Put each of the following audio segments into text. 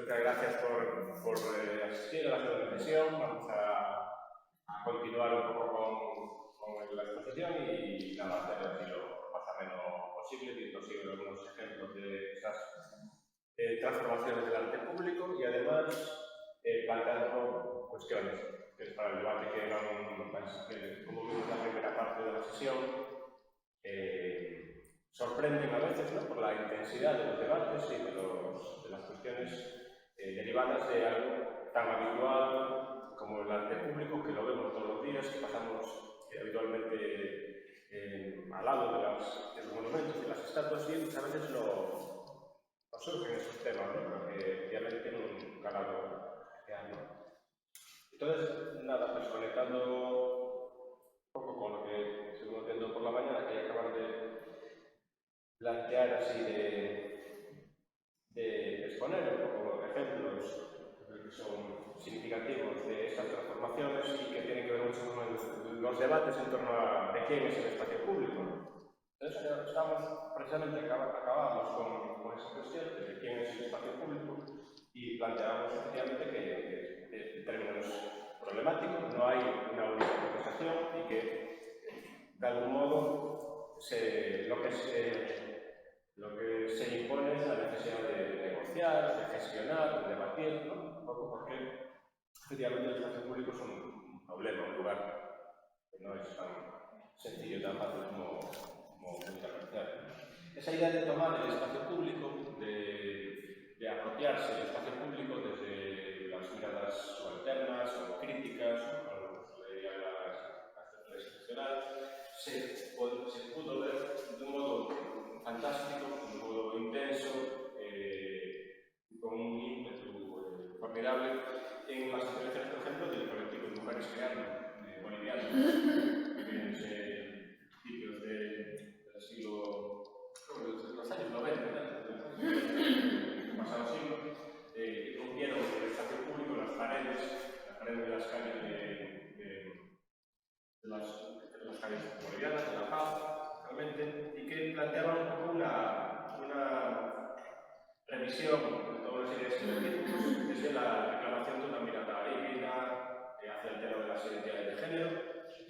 muchas gracias por asistir a la segunda sesión. Vamos a continuar un poco con la exposición y nada, hacer así lo más ameno posible, viendo algunos ejemplos de esas transformaciones del arte público y además planteando cuestiones que para el debate que como vimos en la primera parte de la sesión, sorprenden a veces, ¿no?, por la intensidad de los debates y de las cuestiones derivadas de algo tan habitual como el arte público, que lo vemos todos los días, que pasamos habitualmente al lado de los monumentos y las estatuas, y muchas veces nos surgen esos temas, ¿no?, porque obviamente tienen un calado especial, ¿no? Entonces, nada, pues conectando un poco con lo que estuvimos viendo por la mañana, que acaban de plantear así de exponer un poco ejemplos que son significativos de estas transformaciones y que tienen que ver mucho con los debates en torno a de quién es el espacio público, ¿no? Entonces, precisamente acabamos con esa cuestión de quién es el espacio público y planteamos efectivamente que en términos problemáticos no hay una única contestación y que de algún modo lo que se impone es la necesidad de negociar, de gestionar, de debatir, ¿no? Un poco porque efectivamente el espacio público es un problema, un lugar que no es tan sencillo y tan fácil como interpretar. Esa idea de tomar el espacio público, de apropiarse del espacio público desde las miradas subalternas o críticas, o la institucional, se pudo ver de un modo fantástico, de un modo intenso, con un ímpetu formidable en las intervenciones, por ejemplo, del colectivo de mujeres creando bolivianas, que vienen desde principios del siglo, de los años 90, del pasado siglo, que rompieron el espacio público, las paredes de las calles de las calles bolivianas, de La Paz, realmente, y que planteaban un poco una revisión de toda una serie de estereotipos desde la reclamación de una mirada híbrida hacia el tema de las identidades de género,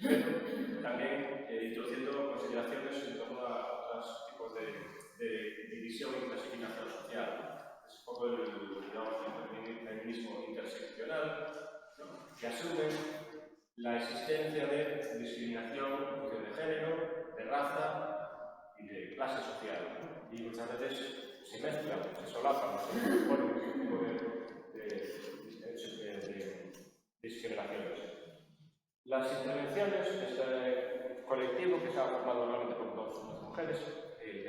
pero también introduciendo consideraciones en torno a otros tipos de división y clasificación social. Es un poco el feminismo interseccional, ¿no?, que asume la existencia de discriminación de género, de raza y de clase social, ¿no? Y muchas veces se mezclan, se solapan, se ponen un tipo de discriminaciones. Las intervenciones de este colectivo, que se ha formado normalmente por dos mujeres,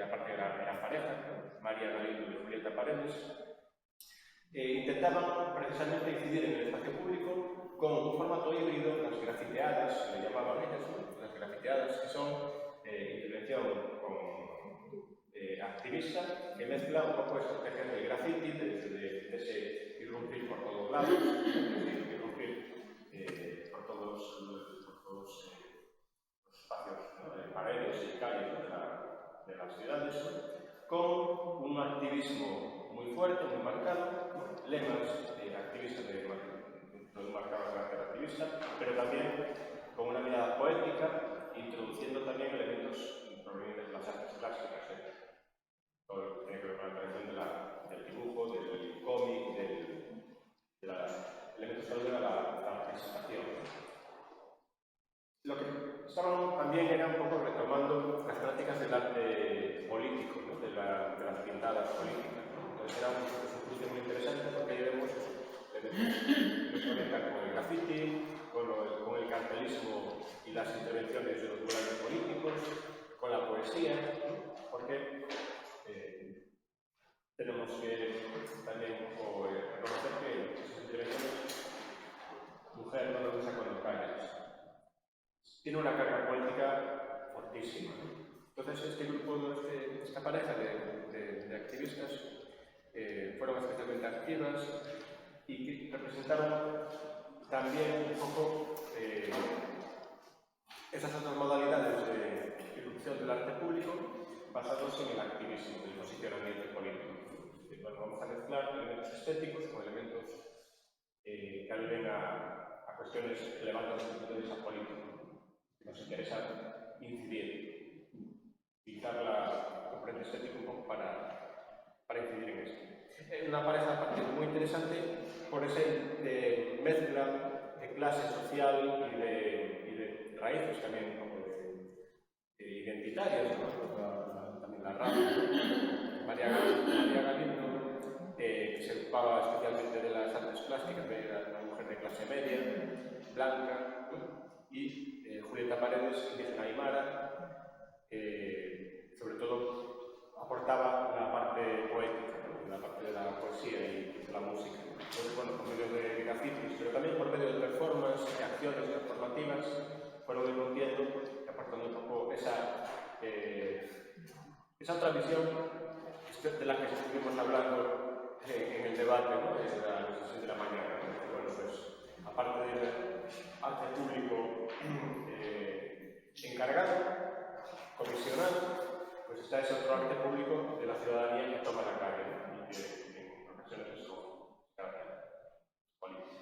aparte eran pareja, ¿no?, María Galindo y Julieta Paredes, intentaban precisamente incidir en el espacio público con un formato híbrido, las grafiteadas, se le llamaban ellas, ¿no?, las grafiteadas, que son intervención activista, que mezcla un poco estrategias de graffiti, de ese irrumpir por todos lados, irrumpir por todos los espacios, ¿no?, de paredes y calles de las ciudades, ¿no?, con un activismo muy fuerte, muy marcado, ¿no?, lemas activistas de un marcado carácter activista, pero también con una mirada poética, introduciendo también elementos provenientes de las artes plásticas, todo lo que tiene que ver con la tradición del dibujo, del cómic, de los elementos que ayudan a la presentación. Lo que estaban también era un poco retomando las prácticas del arte político, ¿no?, de las pintadas políticas, ¿no? Entonces era un cruce muy interesante porque ahí vemos elementos que se conectan con el graffiti, con el cartelismo y las intervenciones de los murales políticos, con la poesía, ¿no?, porque tenemos que también un poco reconocer que esas intervenciones, mujer no nos gusta cuando callas, tiene una carga poética fortísima, ¿no? Entonces este grupo, esta pareja de activistas fueron especialmente activas y representaron también un poco esas otras modalidades de irrupción del arte público basados en el activismo, el posicionamiento político. Bueno, vamos a mezclar elementos estéticos con cuestiones que levantan desde el punto de vista político. Nos interesa incidir, utilizar la componente estética un poco para incidir en esto. Es una pareja muy interesante por esa mezcla de clase social y de raíces también un poco identitarias, ¿no? También la raza. María Galindo, que se ocupaba especialmente de las artes plásticas, era una mujer de clase media, blanca, ¿no? Y Julieta Paredes, indígena aymara, sobre todo aportaba la parte poética, ¿no? La parte de la poesía y de la música. Entonces, bueno, por medio de grafitis, pero también por medio de performances, de acciones performativas, fueron irrumpiendo y aportando un poco esa otra visión de la que estuvimos hablando en el debate, ¿no? Desde la sesión de la mañana. Bueno, pues, aparte del arte público encargado, comisionado, pues está ese otro arte público de la ciudadanía que toma la calle, ¿no? Y que en ocasiones es político.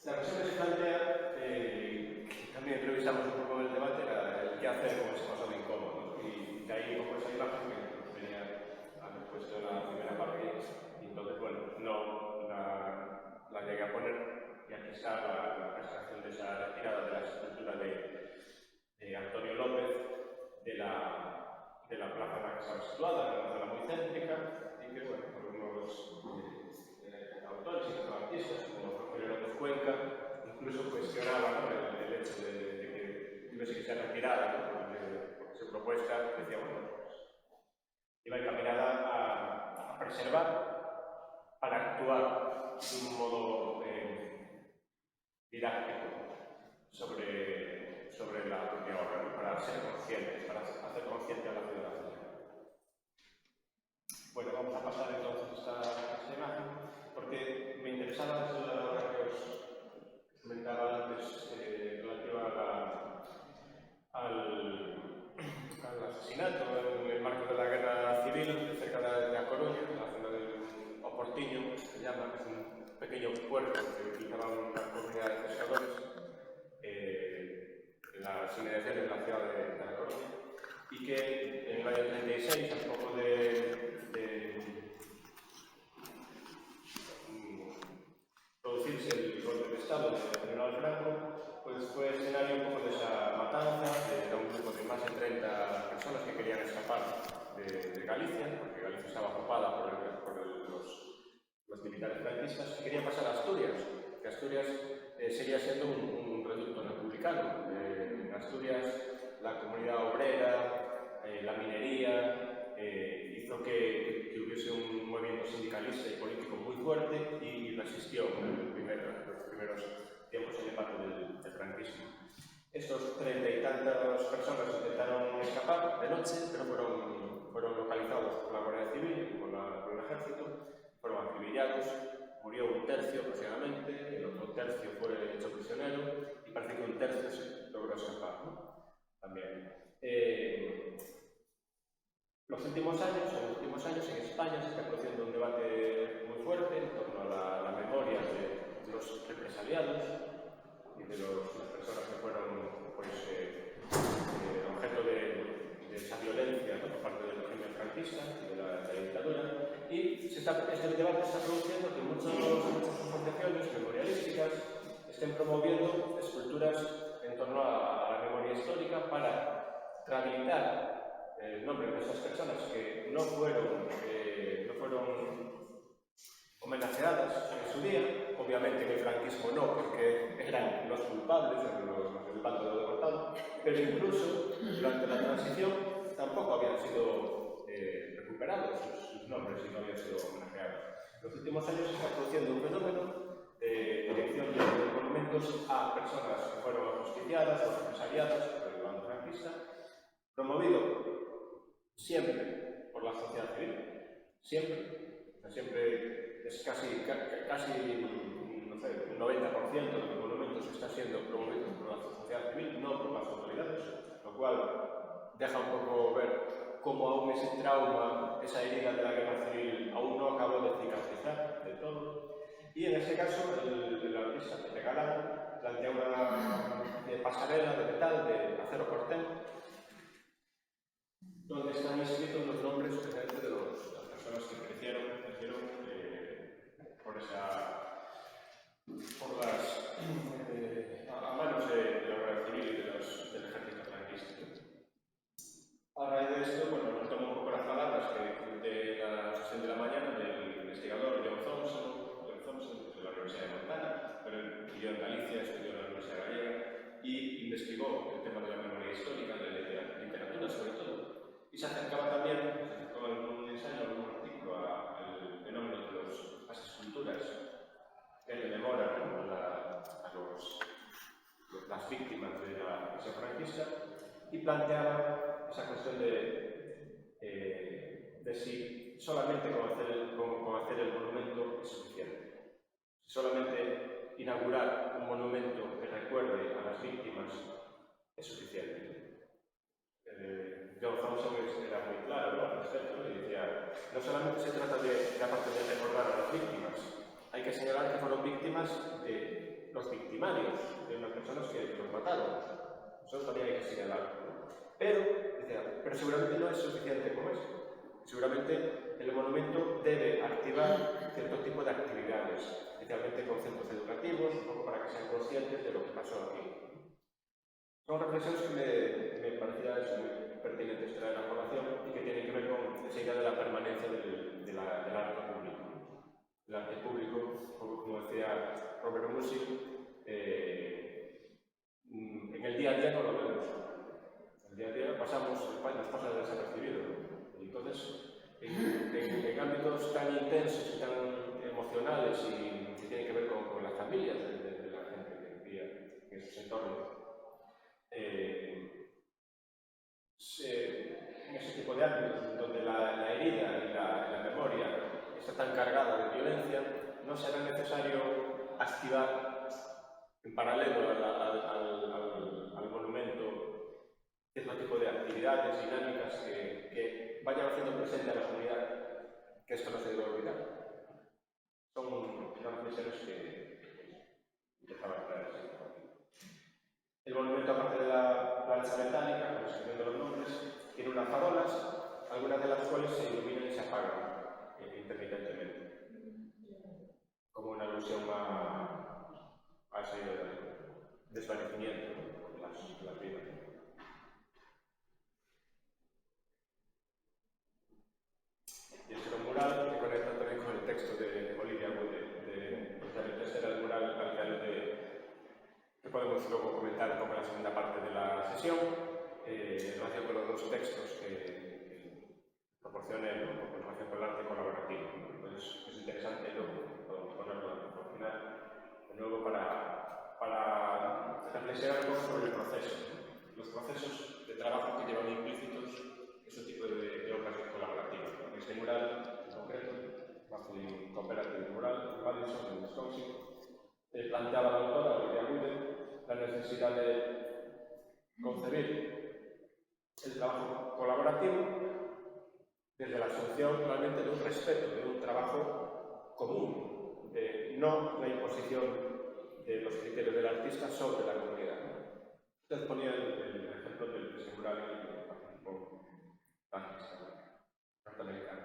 La versión que se plantea, que también revisamos un poco el debate, era el qué hacer con ese pasado incómodo, ¿no? Y de ahí un poco esa imagen que venía haber puesto en la primera parte, y entonces, bueno, no la llegué a poner, y aquí está la extracción de esa retirada de la escultura de Antonio López de la plaza en la que estaba situada, en una zona muy céntrica, y que, bueno, algunos autores y artistas, como Rogelio López Cuenca, incluso cuestionaban, ¿no? el hecho de que tuviese que ser retirada, ¿no? Porque su propuesta decía, bueno, pues, iba encaminada a preservar para actuar de un modo didáctico sobre la propia obra, ¿no? Para ser conscientes, para hacer consciente a la ciudadanía. Bueno, vamos a pasar entonces esta imagen, porque me interesaba desde la obra que os comentaba antes, relativa al asesinato en el marco de la guerra civil cerca de A Coruña, en la zona del Oportiño, que se llama, que es un pequeño puerto que utilizaban una comunidad de pescadores en las inmediaciones de la ciudad de La Coruña, y que en el año 36, al poco de producirse el golpe de Estado del general Franco, pues fue escenario un poco de esa matanza. Era un grupo de más de 30 personas que querían escapar de Galicia, porque Galicia estaba ocupada por los militares franquistas, que querían pasar a Asturias, que Asturias seguía siendo un reducto republicano. En Asturias, la comunidad obrera, la minería, hizo que hubiese un movimiento sindicalista y político muy fuerte y resistió en los primeros tiempos en el embate del franquismo. Estos 30 y tantas personas intentaron escapar de noche, pero fueron localizados por la Guardia Civil y por el ejército, fueron acribillados, murió un tercio aproximadamente, el otro tercio fue hecho prisionero y parece que un tercio se logró escapar, ¿no? También. En los últimos años en España se está produciendo un debate muy fuerte en torno a la memoria de los represaliados y de las personas que fueron pues, objeto de esa violencia, ¿no? Por parte del régimen franquista y de la dictadura. Y este debate está produciendo que muchas asociaciones memorialísticas estén promoviendo esculturas en torno a la memoria histórica para rehabilitar el nombre de esas personas que no fueron homenajeadas en su día. Obviamente en el franquismo no, porque eran los culpables, los del bando de lo derrotado, pero incluso durante la transición tampoco habían sido recuperados sus nombres y no habían sido homenajeados. En los últimos años se está produciendo un fenómeno de dirección de monumentos a personas que fueron ajusticiadas o represaliadas por el bando franquista, promovido siempre por la sociedad civil, siempre es casi no sé, un 90% de los monumentos está siendo promovidos por la sociedad civil, no por las autoridades, lo cual deja un poco ver cómo aún ese trauma, esa herida de la guerra civil aún no acabó de cicatrizar del todo. Y en ese caso, el artista Pepe Galán plantea una pasarela de metal de acero corten, donde están escritos los nombres precisamente de las personas que crecieron a manos de la Guardia Civil y del ejército franquista. A raíz de esto, bueno, retomo un poco las palabras de la sesión de la mañana del investigador John Thompson de la Universidad de Montana, pero vivió en Galicia, estudió en la Universidad Gallega y investigó el tema de la memoria histórica, de la literatura sobre todo. Y se acercaba también, en un ensayo, en un artículo, al fenómeno de las esculturas que rememoran a las víctimas de la represión franquista y planteaba esa cuestión de si solamente con hacer el monumento es suficiente. Si solamente inaugurar un monumento que recuerde a las víctimas es suficiente. John Thompson era muy claro, ¿no?, al respecto, y decía, no solamente se trata de, aparte de recordar a las víctimas, hay que señalar que fueron víctimas de los victimarios, de las personas que los mataron. Eso también hay que señalar. Pero seguramente no es suficiente con eso. Seguramente el monumento debe activar cierto tipo de actividades, especialmente con centros educativos, un poco para que sean conscientes de lo que pasó aquí. Son reflexiones que me parecía muy pertinentes traer a la colación y que tienen que ver con esa idea de la permanencia del arte público. El arte público, como decía Robert Musil, en el día a día no lo vemos. En el día a día nos pasa desapercibido. Y entonces, en ámbitos tan intensos y tan emocionales y que tienen que ver con las familias de la gente que vivía en esos entornos, en ese tipo de ámbitos donde la herida y la memoria está tan cargada de violencia, no será necesario activar en paralelo al monumento cierto tipo de actividades dinámicas que vayan haciendo presente a la comunidad que esto no se debe olvidar. Son reflexiones que empezaba a traer. El monumento, aparte de la plancha metálica, con la descripción de los nombres, tiene unas farolas, algunas de las cuales se iluminan y se apagan intermitentemente, como una alusión a ese desvanecimiento de las vidas. Y este era un mural que conecta también con el texto de Olivia Wood, precisamente este era el mural al que podemos luego comentar un poco en la segunda parte de la sesión, en relación con los dos textos que proporcioné en relación con el arte colaborativo. Entonces es interesante luego ponerlo al final, de nuevo para reflexionar un poco sobre el proceso, los procesos de trabajo que llevan implícitos ese tipo de obras colaborativas. Este mural en concreto, Matthew Cooperative Mural, Madison, en Wisconsin, planteaba la autora Olivia Wood la necesidad de concebir el trabajo colaborativo desde la asunción realmente de un respeto, de un trabajo común, de no la imposición de los criterios del artista sobre la comunidad. Usted ponía el ejemplo del mural en el que participó la artista norteamericana.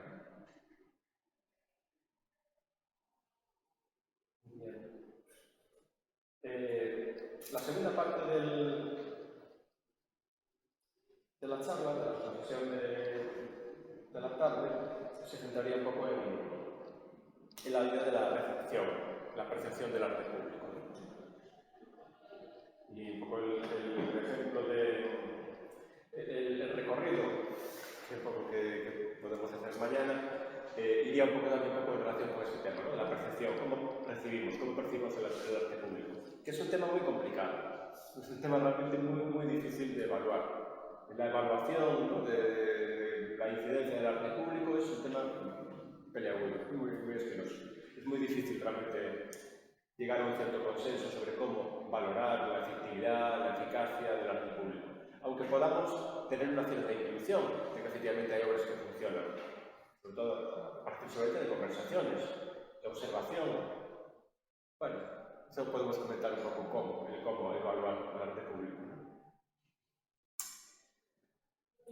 La segunda parte de la charla, de la sesión de la tarde, se centraría un poco en la idea de la percepción del arte público. Y un poco el ejemplo el recorrido, que un poco que podemos hacer mañana, iría un poco también en relación con este tema, ¿no? La percepción, cómo percibimos el arte público, que es un tema muy complicado, es un tema realmente muy difícil de evaluar. La evaluación, ¿no?, de la incidencia del arte público es un tema peleagudo, muy espinoso. Es muy difícil realmente llegar a un cierto consenso sobre cómo valorar la efectividad, la eficacia del arte público. Aunque que podamos tener una cierta intuición de que efectivamente hay obras que funcionan. Sobre todo, a partir sobre todo de conversaciones, de observación. Bueno, eso podemos comentar un poco cómo evaluar el arte público, ¿no?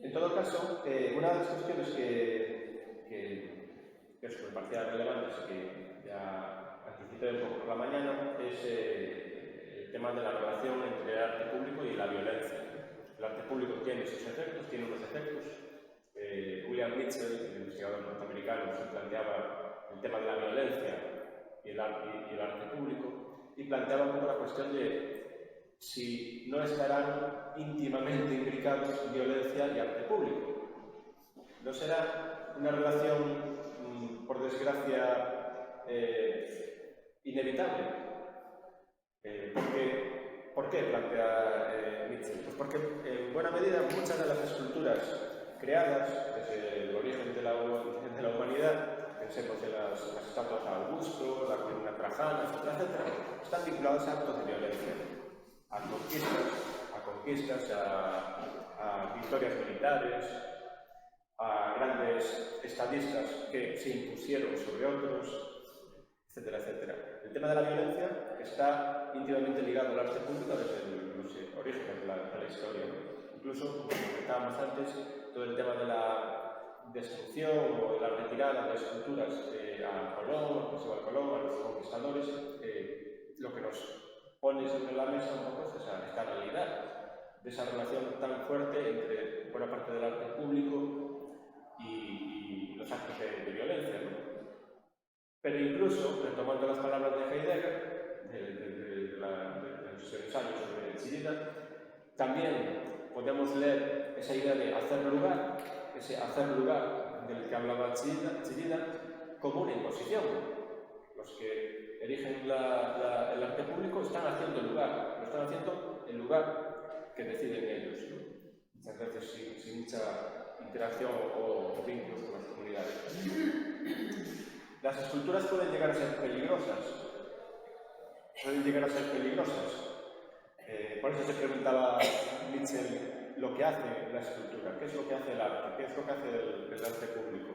En todo caso, una de las cuestiones que me parecía relevantes y que ya anticipé un poco por la mañana es el tema de la relación entre el arte público y la violencia. El arte público tiene sus efectos, tiene unos efectos. William Mitchell, el investigador norteamericano, se planteaba el tema de la violencia y el arte público y planteaba un poco la cuestión de si no estarán íntimamente imbricados violencia y arte público. ¿No será una relación, por desgracia, inevitable? ¿Por qué plantea Mitchell? Pues porque, en buena medida, muchas de las esculturas creadas desde el origen de la humanidad, pensemos en las estatuas de Augusto, la columna Trajana, etcétera, están vinculadas a actos de violencia, a conquistas, a victorias militares, a grandes estadistas que se impusieron sobre otros, etcétera, etcétera. El tema de la violencia está íntimamente ligado al arte público desde los orígenes de la historia. Incluso, como comentábamos antes, todo el tema de la destrucción o de la retirada de esculturas a Colón, a los conquistadores, lo que nos pone sobre la mesa un poco es esta realidad, de esa relación tan fuerte entre buena parte del arte público y los actos de violencia, ¿no? Pero incluso, retomando las palabras de Heidegger, de los ensayos sobre Chillida, también podemos leer esa idea de hacer lugar, ese hacer lugar del que hablaba Chillida, como una imposición. Los que erigen el arte público están haciendo lugar, lo están haciendo el lugar que deciden ellos, ¿no? Muchas veces sin mucha interacción o vínculos con las comunidades. Las esculturas pueden llegar a ser peligrosas. Por eso se preguntaba Mitchell lo que hace la escultura, qué es lo que hace el arte, qué es lo que hace el arte público.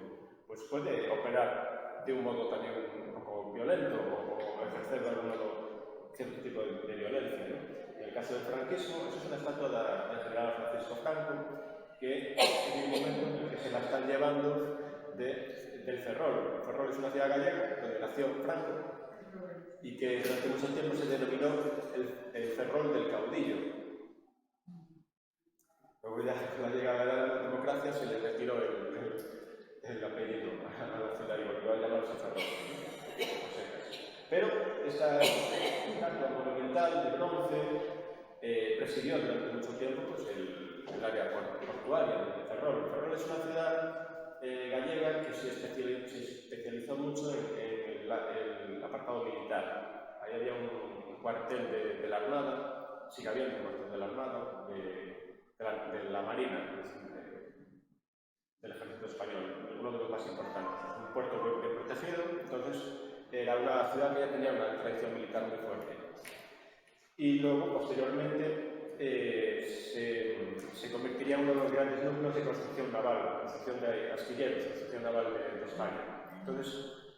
Pues puede operar de un modo también un poco violento o ejercer de algún modo cierto tipo de violencia, ¿no? En el caso del franquismo, eso es una estatua del general Francisco Franco, que en un momento en el que se la están llevando del Ferrol. Ferrol es una ciudad gallega donde nació Franco y que durante mucho tiempo se denominó el Ferrol del caudillo. Luego ya con la llegada de la democracia se le retiró el apellido a la ciudad y volvió a llamarse Ferrol. Pero esta estatua monumental de bronce presidió durante mucho tiempo pues, el área portuaria de Ferrol. Ferrol es una ciudad gallega que se especializó mucho en el apartado militar. Ahí había un cuartel de la Armada, sigue habiendo un cuartel de la Armada, de la Marina, del Ejército Español, uno de los más importantes. Un puerto muy bien protegido, entonces era una ciudad que ya tenía una tradición militar muy fuerte. Y luego, posteriormente, se convertiría en uno de los grandes núcleos de construcción naval, construcción de astilleros, construcción naval de España. Entonces,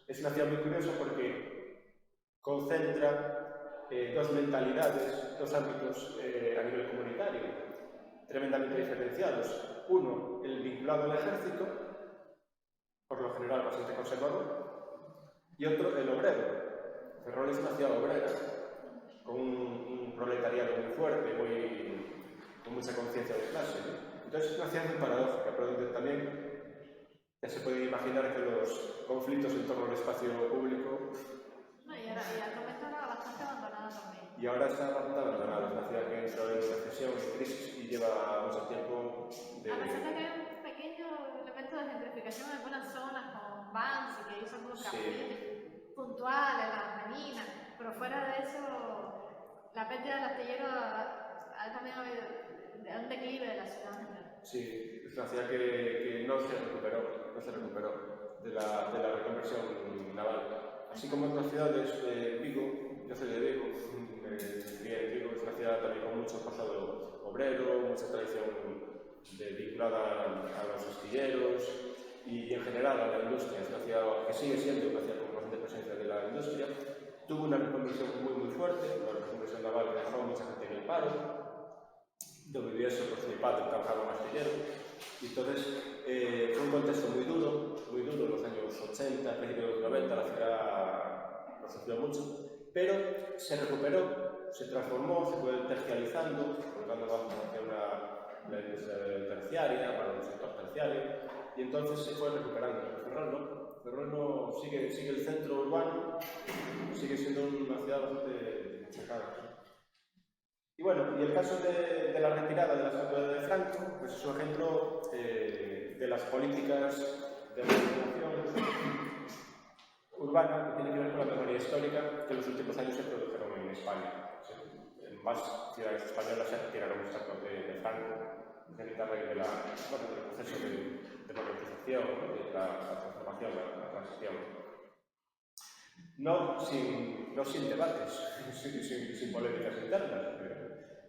es una ciudad muy curiosa porque concentra dos mentalidades, dos ámbitos a nivel comunitario, tremendamente diferenciados. Uno, el vinculado al ejército, por lo general bastante conservador, y otro, el obrero. Ferrol es una ciudad obrera, con un proletariado muy fuerte, con mucha conciencia de clase. Entonces es una ciudad muy paradójica, pero donde también ya se puede imaginar que los conflictos en torno al espacio público... No, y actualmente está bastante abandonada también. Y ahora está bastante abandonada, es una ciudad que entró en recesión, en crisis y lleva mucho tiempo de... A pesar de que hay un pequeño elemento de gentrificación en algunas zonas, con Banksy, que hizo algunos cafés puntuales, las meninas, pero fuera de eso, la pérdida del astillero ha también habido un declive de la ciudad. Sí, es una ciudad que no se recuperó de la reconversión naval. Así como otras ciudades de Vigo, yo soy de Vigo, Vigo es una ciudad también con mucho pasado obrero, mucha tradición vinculada a los astilleros y en general a la industria, que sigue siendo una ciudad con bastante presencia de la industria. Tuvo una reconversión muy fuerte, una reconversión naval que dejó a mucha gente en el paro. Yo viví eso porque mi padre trabajaba en astillero. Y entonces fue un contexto muy duro en los años 80, principios de los 90, la ciudad lo sufrió mucho, pero se recuperó, se transformó, se fue tercializando, dando más hacia la industria terciaria, para el sector terciario, y entonces se fue recuperando. Ferrol sigue el centro urbano, sigue siendo una ciudad bastante destacada. Y bueno, y el caso de la retirada de la estatua de Franco, pues es un ejemplo de las políticas de regeneración urbana que tiene que ver con la memoria histórica que en los últimos años se produjeron en España. En más ciudades españolas se retiraron estatuas de Franco, a raíz del proceso de democratización, de la transformación, la transición. No sin debates, sin polémicas internas.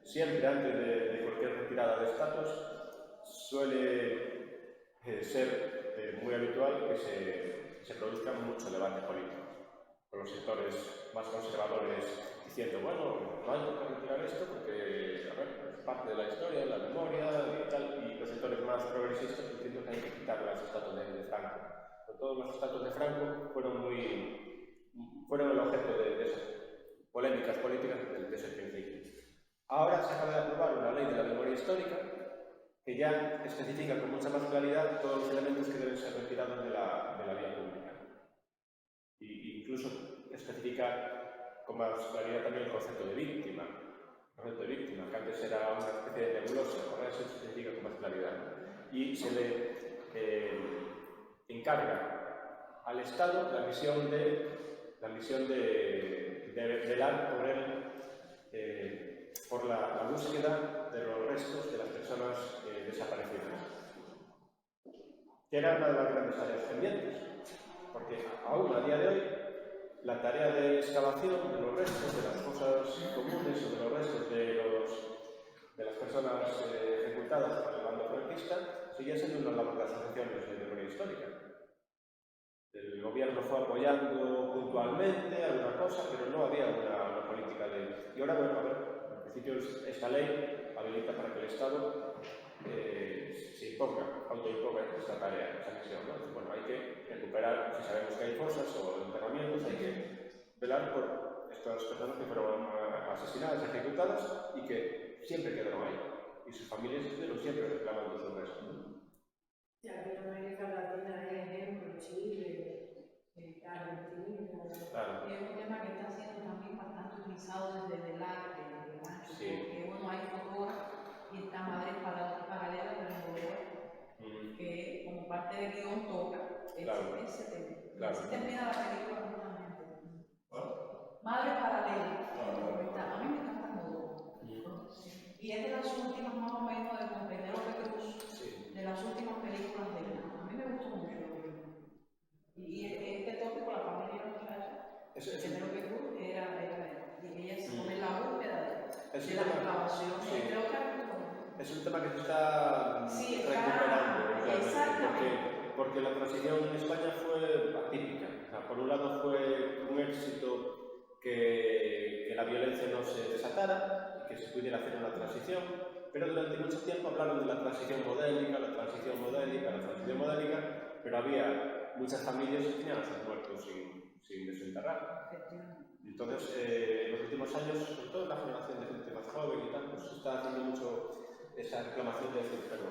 Siempre antes de cualquier retirada de estatuas suele ser muy habitual que se produzca mucho debate político, con los sectores más conservadores diciendo, bueno, no hay que retirar esto porque, a ver, es parte de la historia, de la memoria y tal, y los sectores más progresistas diciendo que hay que quitar las estatuas de Franco. Pero todas las estatuas de Franco fueron el objeto de esas polémicas políticas desde el principio. Ahora se acaba de aprobar una ley de la memoria histórica que ya especifica con mucha más claridad todos los elementos que deben ser retirados de la vía pública. E incluso especifica con más claridad también el concepto de víctima. El concepto de víctima, que antes era una especie de nebulosa, ahora se especifica con más claridad. Y se le encarga al Estado la misión de velar por la búsqueda de los restos de las personas desaparecidas, que era una de las grandes tareas pendientes, porque aún a día de hoy la tarea de excavación de los restos de las fosas comunes o de los restos de las personas ejecutadas por el bando franquista sigue siendo una labor de asociaciones de memoria histórica. El gobierno fue apoyando puntualmente alguna cosa, pero no había una política de... Y ahora, bueno, a ver, en principio esta ley habilita para que el Estado se autoimponga esta tarea, esa misión, ¿no? Bueno, hay que recuperar, si sabemos que hay fosas o enterramientos, hay que velar por estas personas que fueron asesinadas, ejecutadas y que siempre quedaron ahí. Y sus familias estuvieron siempre reclamando sus restos, ¿no? Y aquí en América Latina hay ejemplos, Chile, Argentina. Claro. Y es un tema que está siendo también bastante utilizado desde el arte, sí. Porque bueno, hay fotógrafos y está Madres Paralelas de la novela, que como parte del guión toca ese tema. Claro. Así termina la película justamente. Madres Paralelas, a mí me encanta mucho. Y es de las últimas, más o menos, de con Penélope Cruz, de las últimas películas de ella. A mí me gustó mucho la película. Y este tópico, la familia de la muchacha, Penélope Cruz, era y ella se pone en la búsqueda de la excavación. Sí. Creo que es un tema que se está recuperando. Exactamente. Porque la transición en España fue atípica. O sea, por un lado fue un éxito que la violencia no se desatara, que se pudiera hacer una transición, pero durante mucho tiempo hablaron de la transición modélica, pero había muchas familias que tenían a sus muertos sin desenterrar. Entonces, en los últimos años, sobre todo en la generación de gente más joven y tal, pues se está haciendo mucho esa reclamación de decir, pero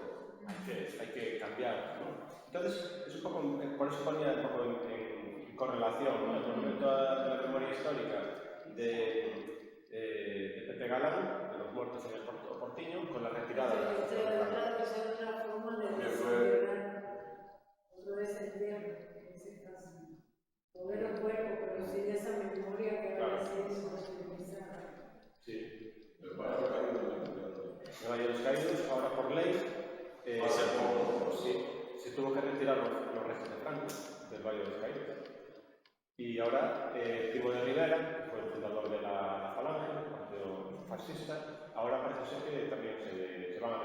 hay que cambiar, ¿no? Entonces, es un poco, por eso ponía un poco en correlación, ¿no? El monumento de la memoria histórica de Pepe Galán, de los muertos en el Portiño, con la retirada de la Otra forma de desarrollar otro desentierro, en ese caso. No de los cuerpos, pero sí de esa memoria que a veces se utiliza. Sí. El Valle de los Caídos, ahora por ley, se tuvo que retirar los restos de Franco del Valle de los Caídos. Y ahora Primo de Rivera, que fue el fundador de la Falange, el partido fascista, ahora parece ser que también se van a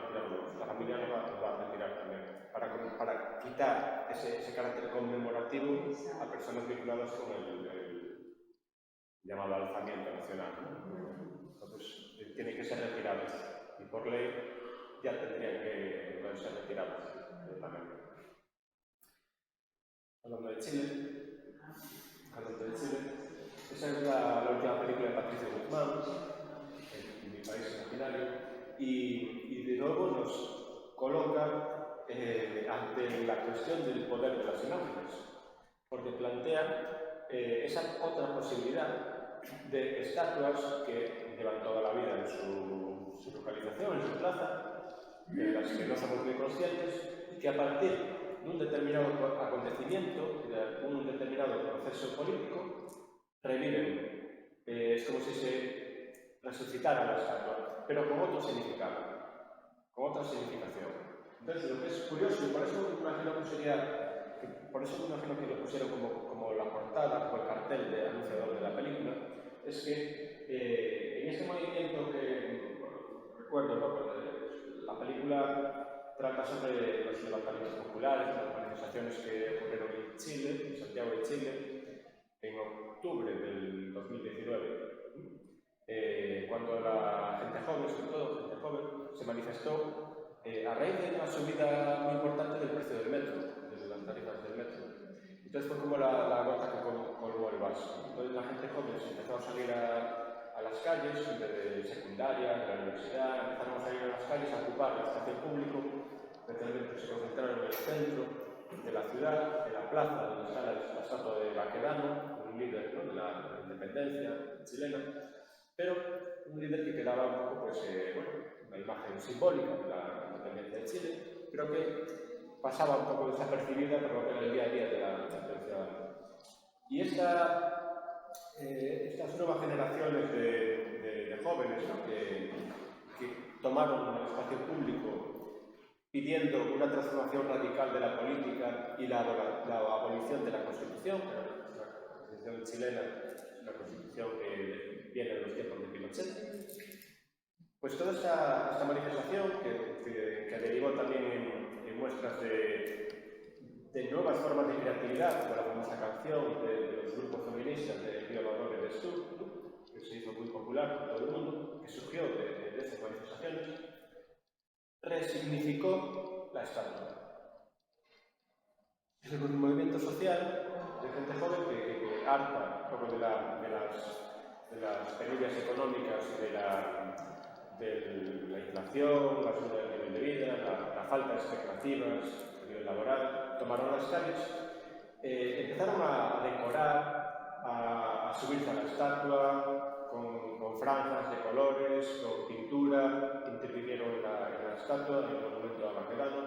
quitar ese carácter conmemorativo a personas vinculadas con el llamado alzamiento nacional, ¿no? Entonces, tienen que ser retirados y por ley ya tendrían que poder ser retirados directamente. Hablando de Chile, esa es la última película de Patricio Guzmán, en Mi País Imaginario, y de nuevo nos coloca ante la cuestión del poder de las imágenes, porque plantea esa otra posibilidad de estatuas que llevan toda la vida en su localización, en su plaza, de las que no somos muy conscientes, y que a partir de un determinado acontecimiento, de un determinado proceso político, reviven. Es como si se resucitara la estatua, pero con otro significado, con otra significación. Entonces, lo que es curioso, y por eso me imagino que lo pusieron como la portada, como el cartel de anunciador de la película, es que en este movimiento que, recuerdo, ¿no? La película trata sobre los levantamientos populares, las manifestaciones que ocurrieron en Chile, en Santiago de Chile, en octubre del 2019, cuando la gente joven, sobre todo gente joven, se manifestó a raíz de una subida muy importante del precio del metro, de las tarifas del metro. Entonces fue como la gota que colmó el vaso. Entonces la gente joven se empezó a salir a las calles, de secundaria, de la universidad, empezaron a salir a las calles a ocupar el espacio público, especialmente se concentraron en el centro de la ciudad, en la plaza donde está la estatua de Baquedano, un líder, ¿no?, de la independencia chilena, pero un líder que quedaba un poco, pues, una imagen simbólica de la independencia de Chile, pero que pasaba un poco desapercibida por lo que era el día a día de la ciudadana. Y estas nuevas generaciones de jóvenes, ¿no?, que tomaron el espacio público pidiendo una transformación radical de la política y la abolición de la Constitución, pero la Constitución chilena es una Constitución que viene de los tiempos de Pinochet. Pues toda esta manifestación que derivó también en muestras de nuevas formas de creatividad, como la famosa canción de los grupos feministas de Río Valor de Sur, que se hizo muy popular por todo el mundo, que surgió de esas manifestaciones, resignificó la estatua. Es un movimiento social de gente joven que harta un poco de las penurias económicas y de la inflación, la subida del nivel de vida, la falta de expectativas a nivel laboral, tomaron las calles, empezaron a decorar, a subirse a la estatua con franjas de colores, con pintura, intervinieron en la estatua, en el monumento a Baquedano,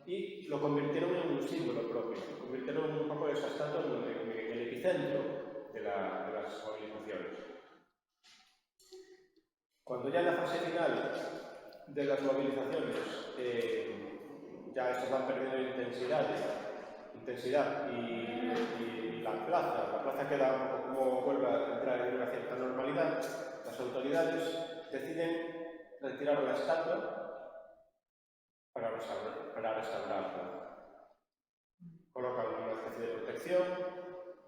y lo convirtieron en un símbolo propio, convirtieron un poco esa estatua en el epicentro de las movilizaciones. Cuando ya en la fase final de las movilizaciones ya estas van perdiendo intensidad y la plaza queda un poco como vuelve a entrar en una cierta normalidad, las autoridades deciden retirar la estatua para restaurarla. Colocan una especie de protección,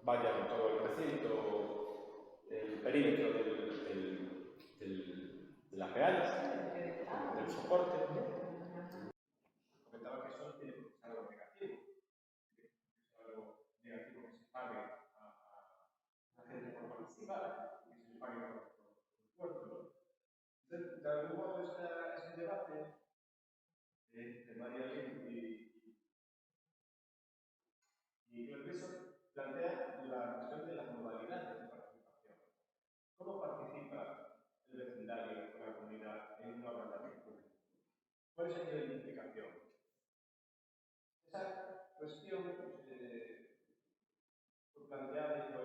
vallan todo el recinto, el perímetro de la peana, del soporte. Comentaba que eso tiene que ser algo negativo, que se pague a la gente por participar, que se le pague por esfuerzo. Entonces, de algún modo, este debate de María Lin y Clerviso plantea la cuestión de las modalidades de participación. ¿Cómo participa el vecindario o la comunidad en una obra de pública? ¿Cuál es el nivel de implicación? Esa cuestión fue planteada y fue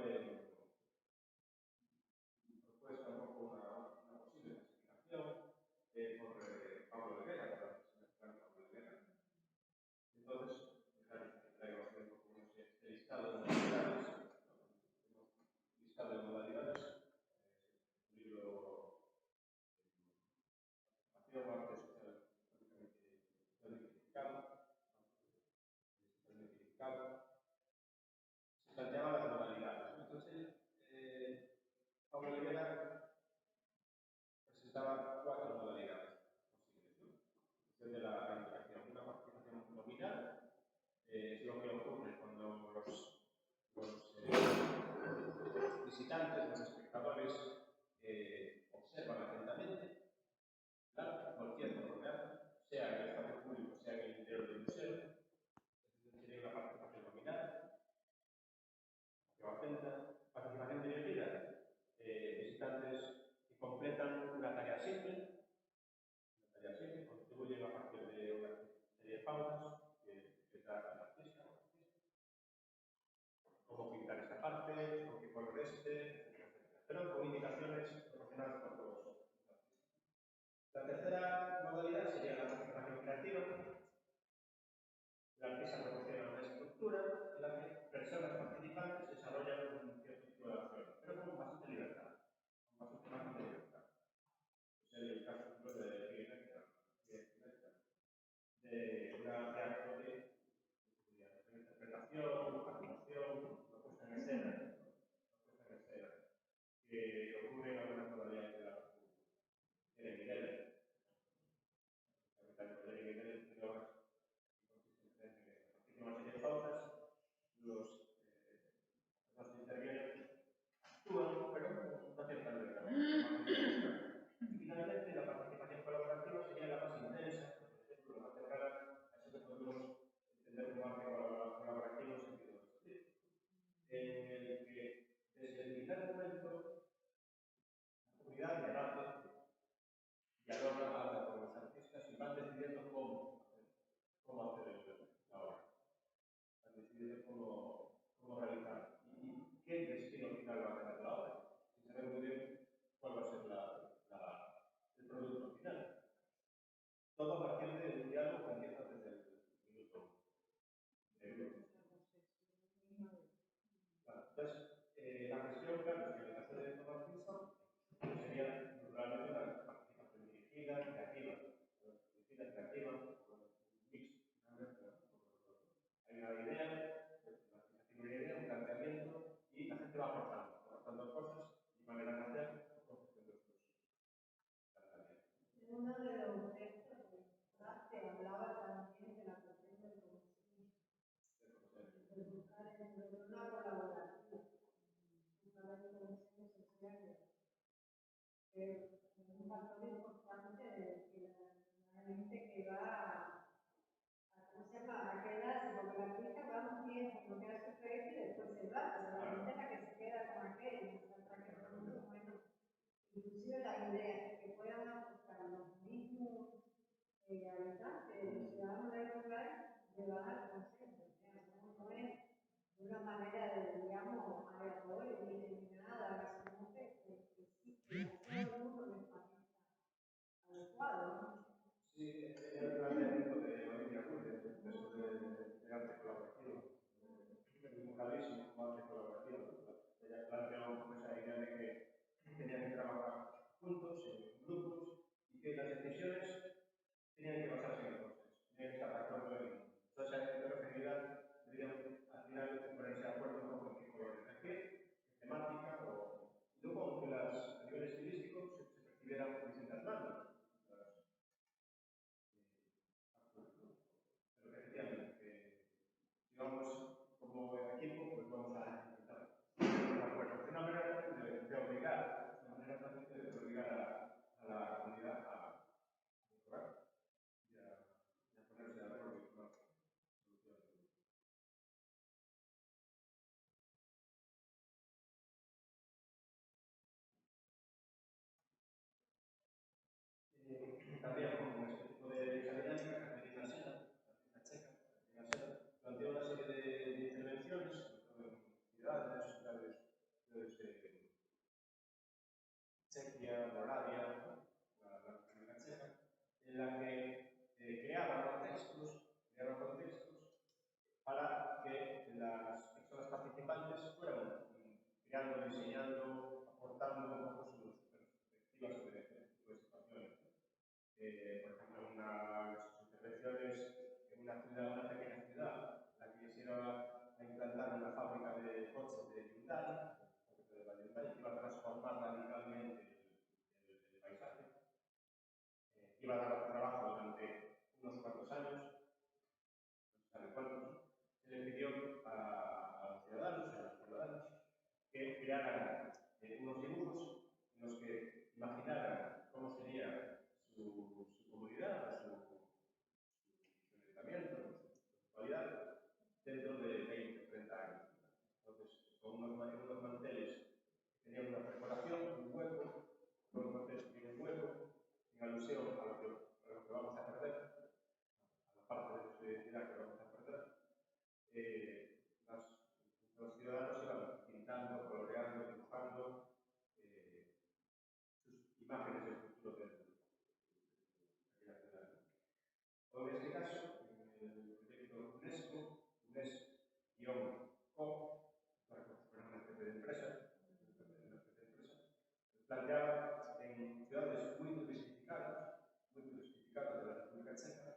propuesta un poco una posible explicación por Pablo de Vera, por la Universidad Pablo de Vera. Entonces, traigo aquí un poco este listado de modalidades. Listado de modalidades. Libro Participación, Arte Social, Pablo Rivera presentaba 4 modalidades posibles, ¿no? Desde la planificación, una participación nominal, es lo que ocurre cuando los visitantes, los espectadores, observan atentamente cualquier obra de arte, sea en el espacio público, sea en el interior del museo. Sería una participación nominal, participación dirigida, visitantes que completan una tarea simple, contribuyen a partir de una serie de pautas que da el artista, cómo pintar esta parte, con qué color etc., pero con indicaciones proporcionadas por todos los artistas. La tercera modalidad sería la participación creativa. El artista proporciona una estructura en la que personas participantes desarrollan un cierto tipo de acción, pero con bastante libertad. Con bastante margen de libertad. Es el caso, por ejemplo, de una acto de interpretación, actuación, puesta en escena, que ocurre en algunas modalidades de la de Miguel. Miguel tiene obras que consisten en una serie de pautas, los que intervienen actúan, pero con una cierta libertad. Y finalmente, la participación colaborativa sería la más intensa, por ejemplo, la más cercana a eso que podemos entender como arte colaborativo en sentido estricto, en el que desde el primer momento la comunidad debate, dialoga, habla con los artistas y van decidiendo cómo hacer la obra. Van decidiendo cómo realizar y qué destino final va a tener la obra, sin saber muy bien cuál va a ser el producto final. Todo a partir de un diálogo que empieza desde el minuto 1. Entonces, la cuestión, claro, es que en el caso de todo artista sería naturalmente una participación dirigida, creativa, un mix, finalmente, ¿no? Hay una idea, un planteamiento y la gente va aportando cosas y maneras de hacer en función de estos planteamientos. Uno de los textos que hablaba también de la cuestión del conocimiento, de buscar una colaboración, buscar la dimensión social, es un factor importante de que la gente que va ¿cómo se llama? A quedarse, porque la artista va un tiempo, no queda su proyecto y después se va, pero la gente es la que se queda con aquello, para que todo el mundo, bueno, inclusive la idea que puedan aportar los mismos habitantes, los ciudadanos del lugar, llevar al concepto, no es de una manera de, digamos, aleatoria, indiscriminada, sino que sí, que a todo el mundo les parezca adecuado, ¿no? Sí, el planteamiento de Olivia Rude, eso de arte colaborativo, muy clarísimo como arte colaborativo. Ella planteó un poco esa idea de que tenían que trabajar juntos, en grupos, y que las decisiones tenían que basarse en el consenso, tenían que estar de acuerdo en toda esa heterogeneidad, al final ponerse de acuerdo un poco en qué colores de qué temática, y luego, aunque a nivel estilístico se percibieran por distintas manos. Pero efectivamente, digamos, como equipo, pues vamos a intentar. Bueno, es una manera de obligar, a la comunidad a mejorar y a ponerse de acuerdo y tomar soluciones. También con este tipo de dinámica, Caterina Sena, la checa, planteó una serie de intervenciones, sobre todo en ciudades de Chequia, Moravia, la República Checa, en la que creaban contextos para que las personas participantes fueran creando, diseñando, aportando un poco sus perspectivas sobre este tipo de situaciones. Por ejemplo, sus intervenciones en una pequeña ciudad, la que quisiera implantar una fábrica de coches de Hyundai, de que iba a transformar radicalmente el paisaje, iba a dar trabajo durante unos cuantos años, no se sabe cuántos, se le pidió a los ciudadanos y a las ciudadanas que crearan unos dibujos en los que imaginaran cómo sería su comunidad, su ayuntamiento, su actualidad, dentro de 20 o 30 años. Entonces, con unos manteles que tenían una perforación, un hueco, unos manteles que tienen un hueco, en alusión a lo que vamos a perder, a la parte de nuestra identidad que vamos a perder, los ciudadanos iban pintando, coloreando, dibujando sus imágenes del futuro de aquella ciudad. O en este caso, en el proyecto UNESCO, UNESCO-Co, una especie de empresa, planteaba en ciudades muy turistificadas de la República Checa,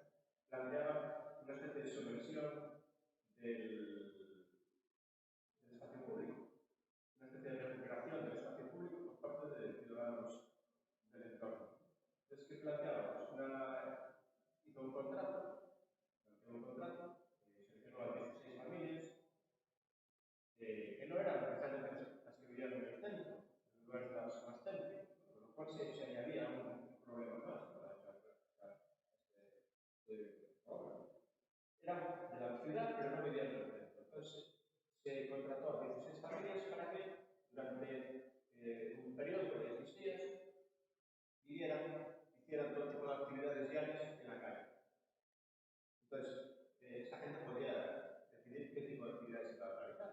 planteaba una especie de subversión del espacio público, una especie de recuperación del espacio público por parte de ciudadanos del entorno. Entonces, ¿qué planteaba? Pues hizo un contrato, seleccionó a 16 familias, que no eran precisamente las que vivían en el centro, en lugares más céntricos, con lo cual se añadía un problema más para este obra. Eran de la ciudad, pero no vivían en el centro. Entonces, se contrató a 16 familias para que durante un periodo de 10 días hicieran todo tipo de actividades diarias en la calle. Entonces, esa gente podía decidir qué tipo de actividades iba a realizar.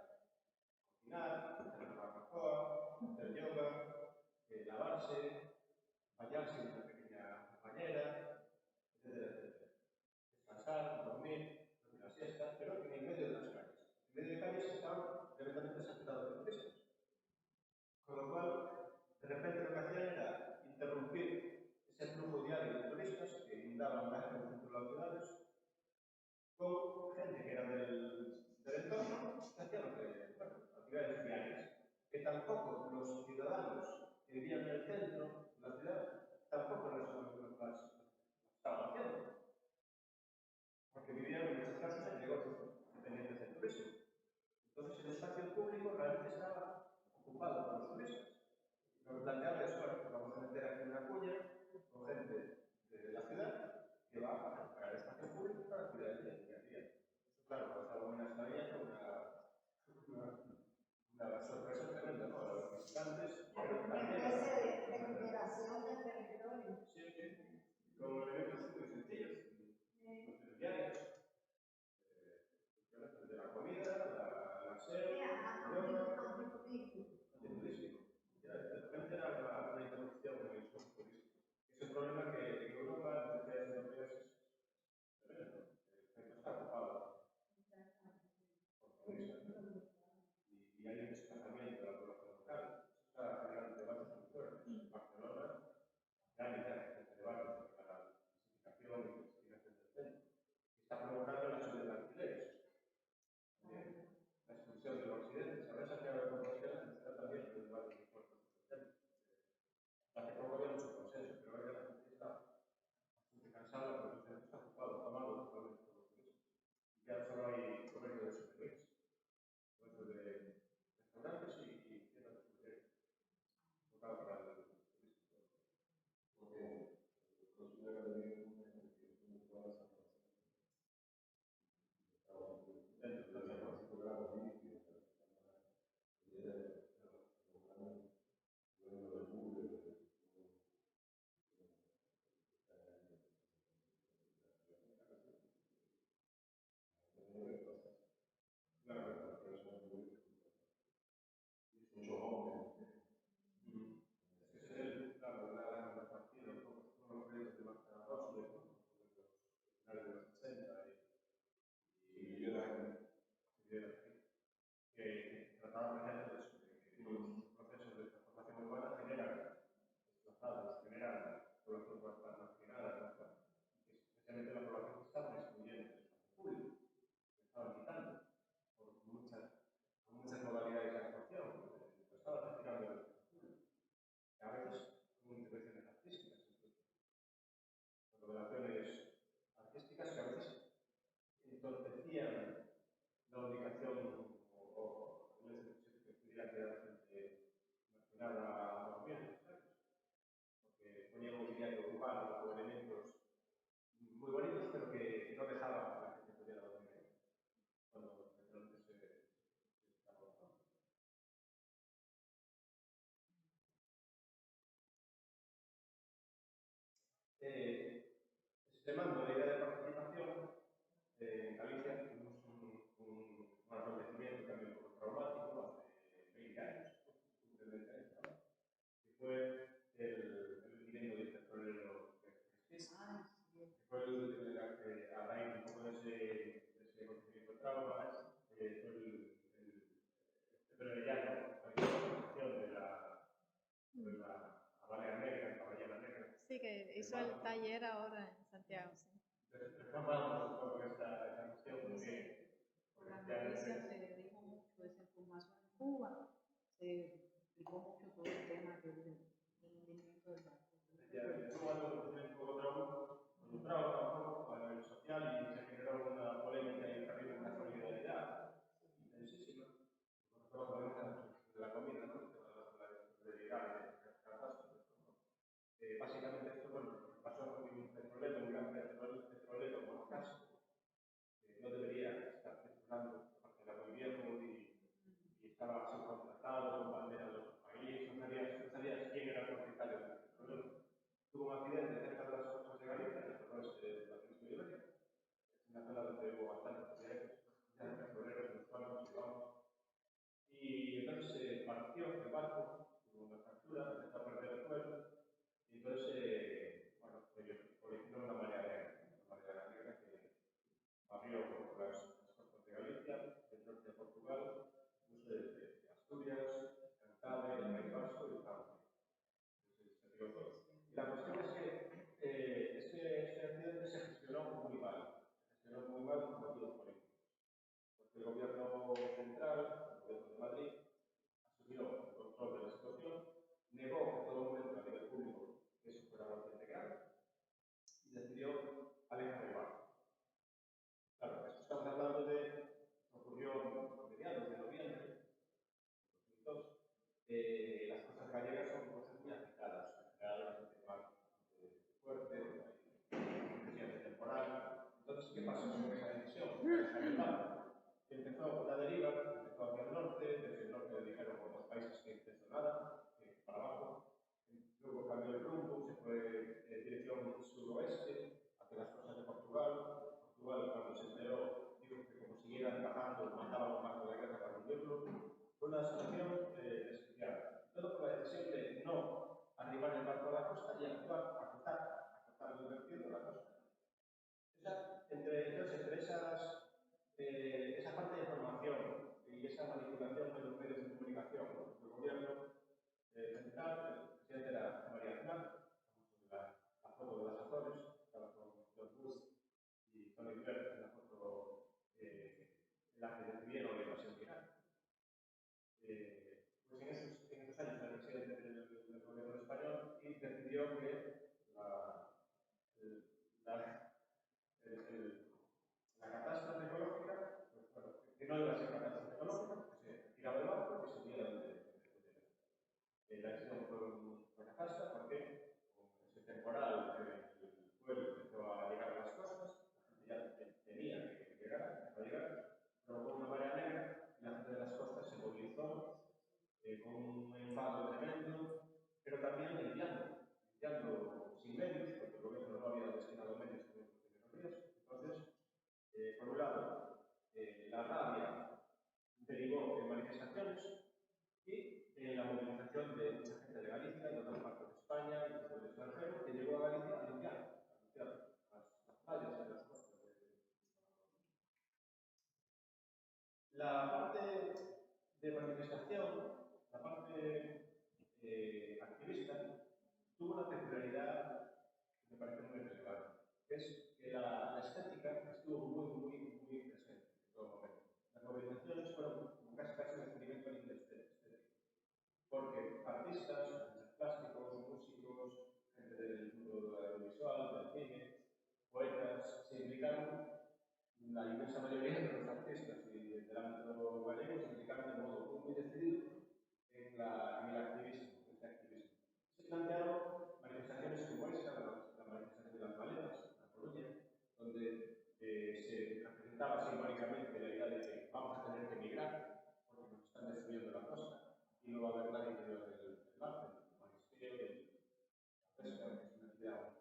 Cocinar, hacer una barbacoa, hacer yoga, lavarse, bañarse en una pequeña bañera, etc. Descansar, dormir, hacer una siesta, pero en el medio de las calles. En medio de calles estaban tremendamente saturados de turistas. Con lo cual, de repente lo que hacían era interrumpir ese flujo diario de turistas que inundaban la gente dentro de las ciudades con gente que era del entorno, que hacían actividades diarias, que tampoco los ciudadanos que vivían en el centro de la ciudad tampoco las estaban haciendo, porque vivían en muchos casos en negocios dependientes del turismo. Entonces el espacio público realmente estaba ocupado por los turistas. Lo que planteaba es, bueno, vamos a meter aquí una cuña con gente de la ciudad que va a recuperar el espacio público para actividades del día a día. Eso, claro, causaba una extraña, una sorpresa tremenda, ¿no? A los visitantes, pero también una especie de recuperación del territorio. Sí, con elementos muy sencillos, diarios. De la comida, la aseo, antiturístico. De repente era una interrupción en el flujo turístico. Es un problema que en Europa, en las ciudades europeas, es tremendo. El centro está ocupado por turistas. Y hay un desplazamiento de la población local. Eso está generando debates muy fuertes. En Barcelona, ya hay debates sobre la masificación nada ambiente, ¿sabes? Porque ponía mobiliario urbano con elementos muy bonitos, pero que no dejaban que la gente pudiera dormir cuando realmente se está colocando. Extremando la idea de participación, en Galicia tuvimos un acontecimiento también poco traumático hace 20 años, que fue el incendio del petrolero de Pesquisa, que fue a raíz un poco de ese acontecimiento trauma, fue el petrolero, la organización de la balear negra, la ballena negra. Sí, que hizo el taller ahora en Santiago, sí. Entonces, retomamos un poco esta cuestión porque por las noticias se dijo mucho de esa información en Cuba, se explicó mucho todo el tema del hundimiento del barco. Tuvo algo un poco trauma a nivel social y se generó una polémica y también una solidaridad intensísima. De la comida, ¿no? De llegar a catástrofes. Básicamente esto, bueno, pasó con un petrolero, un gran petrolero como caso, que no debería estar circulando, porque era muy viejo y estaba subcontratado, con bandera de otro país, no sabías quién era el propietario del petrolero. Tuvo un accidente cerca de las costas de Galicia, en el oeste de la península ibérica. Es una zona donde hubo bastantes accidentes, ya petroleros, los cuales nos llevamos. Y entonces se partió el barco, tuvo una fractura, empezó a perder el vuelo, y entonces, bueno, originó una marea negra que abrió por las costas de Galicia, del norte de Portugal, incluso desde Asturias, Cantabria, el País Vasco y Francia. Y la cuestión es que este accidente se gestionó muy mal. Se gestionó muy mal por motivos políticos. Porque el gobierno central, el gobierno de Madrid, asumió el control de la situación, negó en todo momento a nivel público que eso fuera un accidente grave y decidió alejar el barco. Claro, esto estamos hablando de, ocurrió a mediados de noviembre de 2002. Las costas gallegas son costas muy afectadas de mar fuerte, de temporal. Entonces, ¿qué pasó con esa decisión? Alejar el barco. Empezó una deriva, empezó hacia el norte, desde el norte le dijeron a otros países que desde nada, que para abajo. Luego cambió el rumbo, se fue en dirección suroeste, hacia las costas de Portugal. Portugal, cuando se enteró, dijo que como siguieran bajando, mandaban un barco de guerra para hundirlo. Fue una situación especial. Todo por la decisión de no arribar el barco a la costa y actuar, acotar el vertido a la costa. Entre esa parte de información y esa manipulación de los medios de comunicación, ¿no? El gobierno central, el presidente era María Aznar, la foto de las Azores, estaba con George Bush y Tony Blair en la foto en la que decidieron la invasión de Irak. Pues en esos años era presidente del gobierno español y decidió que la catástrofe ecológica, pues, bueno, que no iba a ser una catástrofe ecológica, porque se tiraba el barco y se hundía la decisión fue una catástrofe, porque con ese temporal el vuelo empezó a llegar a las costas, la gente ya tenía que llegar, empezó a llegar, provocó una marea negra, y la gente de las costas se movilizó con un enfado tremendo, pero también limpiando sin medios, porque el gobierno no había destinado medios a los ríos. Entonces, por un lado, la rabia derivó en manifestaciones y en la movilización de mucha gente de Galicia, de otras partes de España, incluso del extranjero, que llegó a Galicia a limpiar las playas y las costas. La parte de manifestación, la parte activista, tuvo una peculiaridad que me parece muy relevante, que es que la estética estuvo muy presente en todo momento. Las movilizaciones fueron casi un experimento estético, porque artistas, plásticos, músicos, gente del mundo audiovisual, del cine, poetas, se implicaron. La inmensa mayoría de los artistas y del ámbito gallego se implicaron de modo muy decidido en el activismo. planteado manifestaciones como esta, la manifestación de las maletas, en La Coruña, donde se representaba simbólicamente la idea de que vamos a tener que emigrar porque nos están destruyendo la costa y no va a haber nadie que viva del mar, del marisqueo, de la pesca, que es una actividad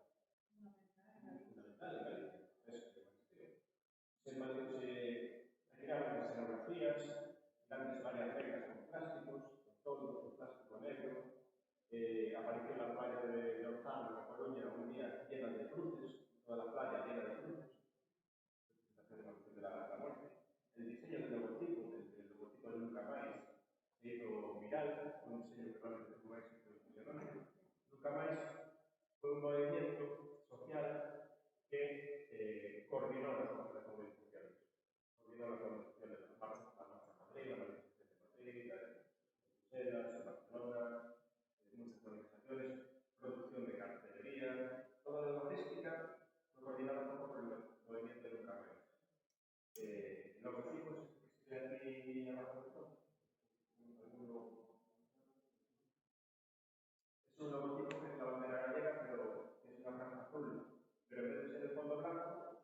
fundamental en Galicia, la pesca y el marisqueo. Se crearon escenografías, grandes varias reglas con plásticos, con todo, con plástico negro. Apareció la playa de Orzán, en La Coruña, un día llena de cruces, toda la playa llena de cruces, representación de la muerte. El diseño del logotipo, del logotipo de Nunca Máis, se hizo viral, un diseño que realmente tuvo éxito y funcionó. Nunca Máis fue un movimiento social que coordinó las movilizaciones. Coordinó las movilizaciones de las marchas, la marcha de Madrid, la manifestación de Madrid, la de Bruselas, de Barcelona, muchas manifestaciones, producción de cartelería, toda la logística fue coordinada un poco por el movimiento de Nunca Máis. El logotipo que se ve aquí abajo de todo. Es un logotipo que es la bandera gallega, pero es una franja azul. Pero en vez de ser el fondo blanco,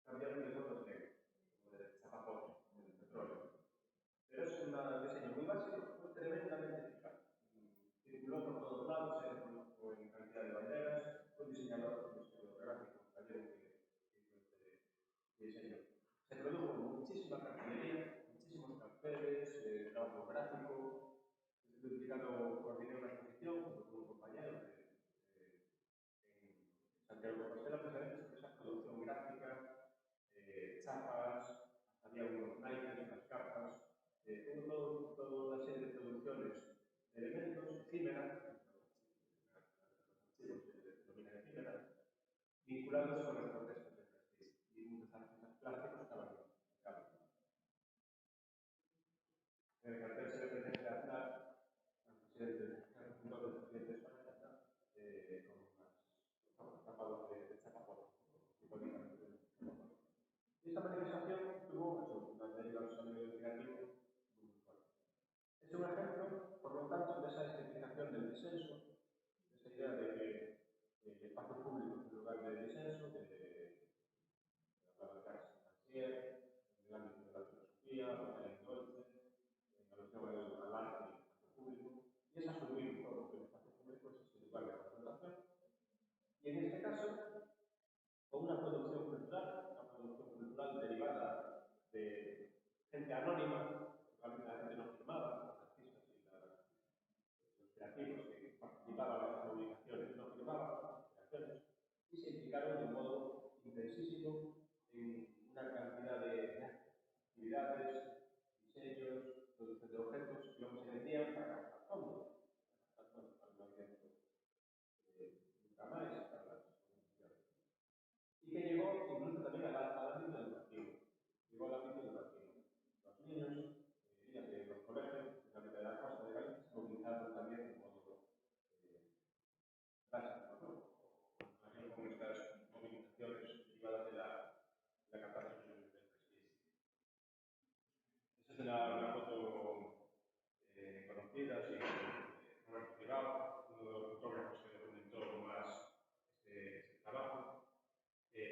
cambiaron el fondo negro, como de chapapote, del petróleo. Pero es un diseño muy básico, muy tremendamente eficaz. Circuló por todos lados, se reprodujo en cantidad de banderas, fue un diseñador, un diseñador gráfico gallego que hizo este diseño. Se produjo muchísima cartelería, muchísimos carteles, trabajo gráfico. Estoy explicando, coordiné una exposición con un compañero en Santiago de Compostela, precisamente sobre esa producción gráfica, chapas, había unos naipes, unas cartas, toda una serie de producciones de elementos efímeras, los se denominan efímeras, vinculados con las protestas de Brasil. Y muchos artistas plásticos estaban implicados. En el cartel se ve presente a Aznar, al presidente de España, con unos tapados de chapapote, simbólicamente. Esta manifestación tuvo una derivación negativa muy fuerte. Es un ejemplo, por lo tanto, de esa explicación del disenso, de esa idea de que el espacio público es un lugar de disenso, de la García García, en el ámbito de la filosofía, de la indolce, en alusión al arte y al espacio público, y es asumir un poco que el espacio público es ese lugar de confrontación. Y en este caso, con una producción cultural derivada de gente anónima, la gente no firmaba, los artistas y los creativos que participaban en las movilizaciones no firmaban las creaciones y se implicaron de un modo intensísimo en una cantidad de actividades, diseños, producción de objetos que luego se vendían para gastar fondos, para el movimiento Nunca Máis, para las movilizaciones. Y que llegó incluso también al ámbito educativo. Llegó al ámbito educativo. Los niños, niñas de los colegios, especialmente de la costa de Galicia, se movilizaron también de modo básico, ¿no? Con estas movilizaciones derivadas de la captación del prestigio. Esa es una foto conocida, sí, Roberto Privado, uno de los fotógrafos que documentó más este trabajo.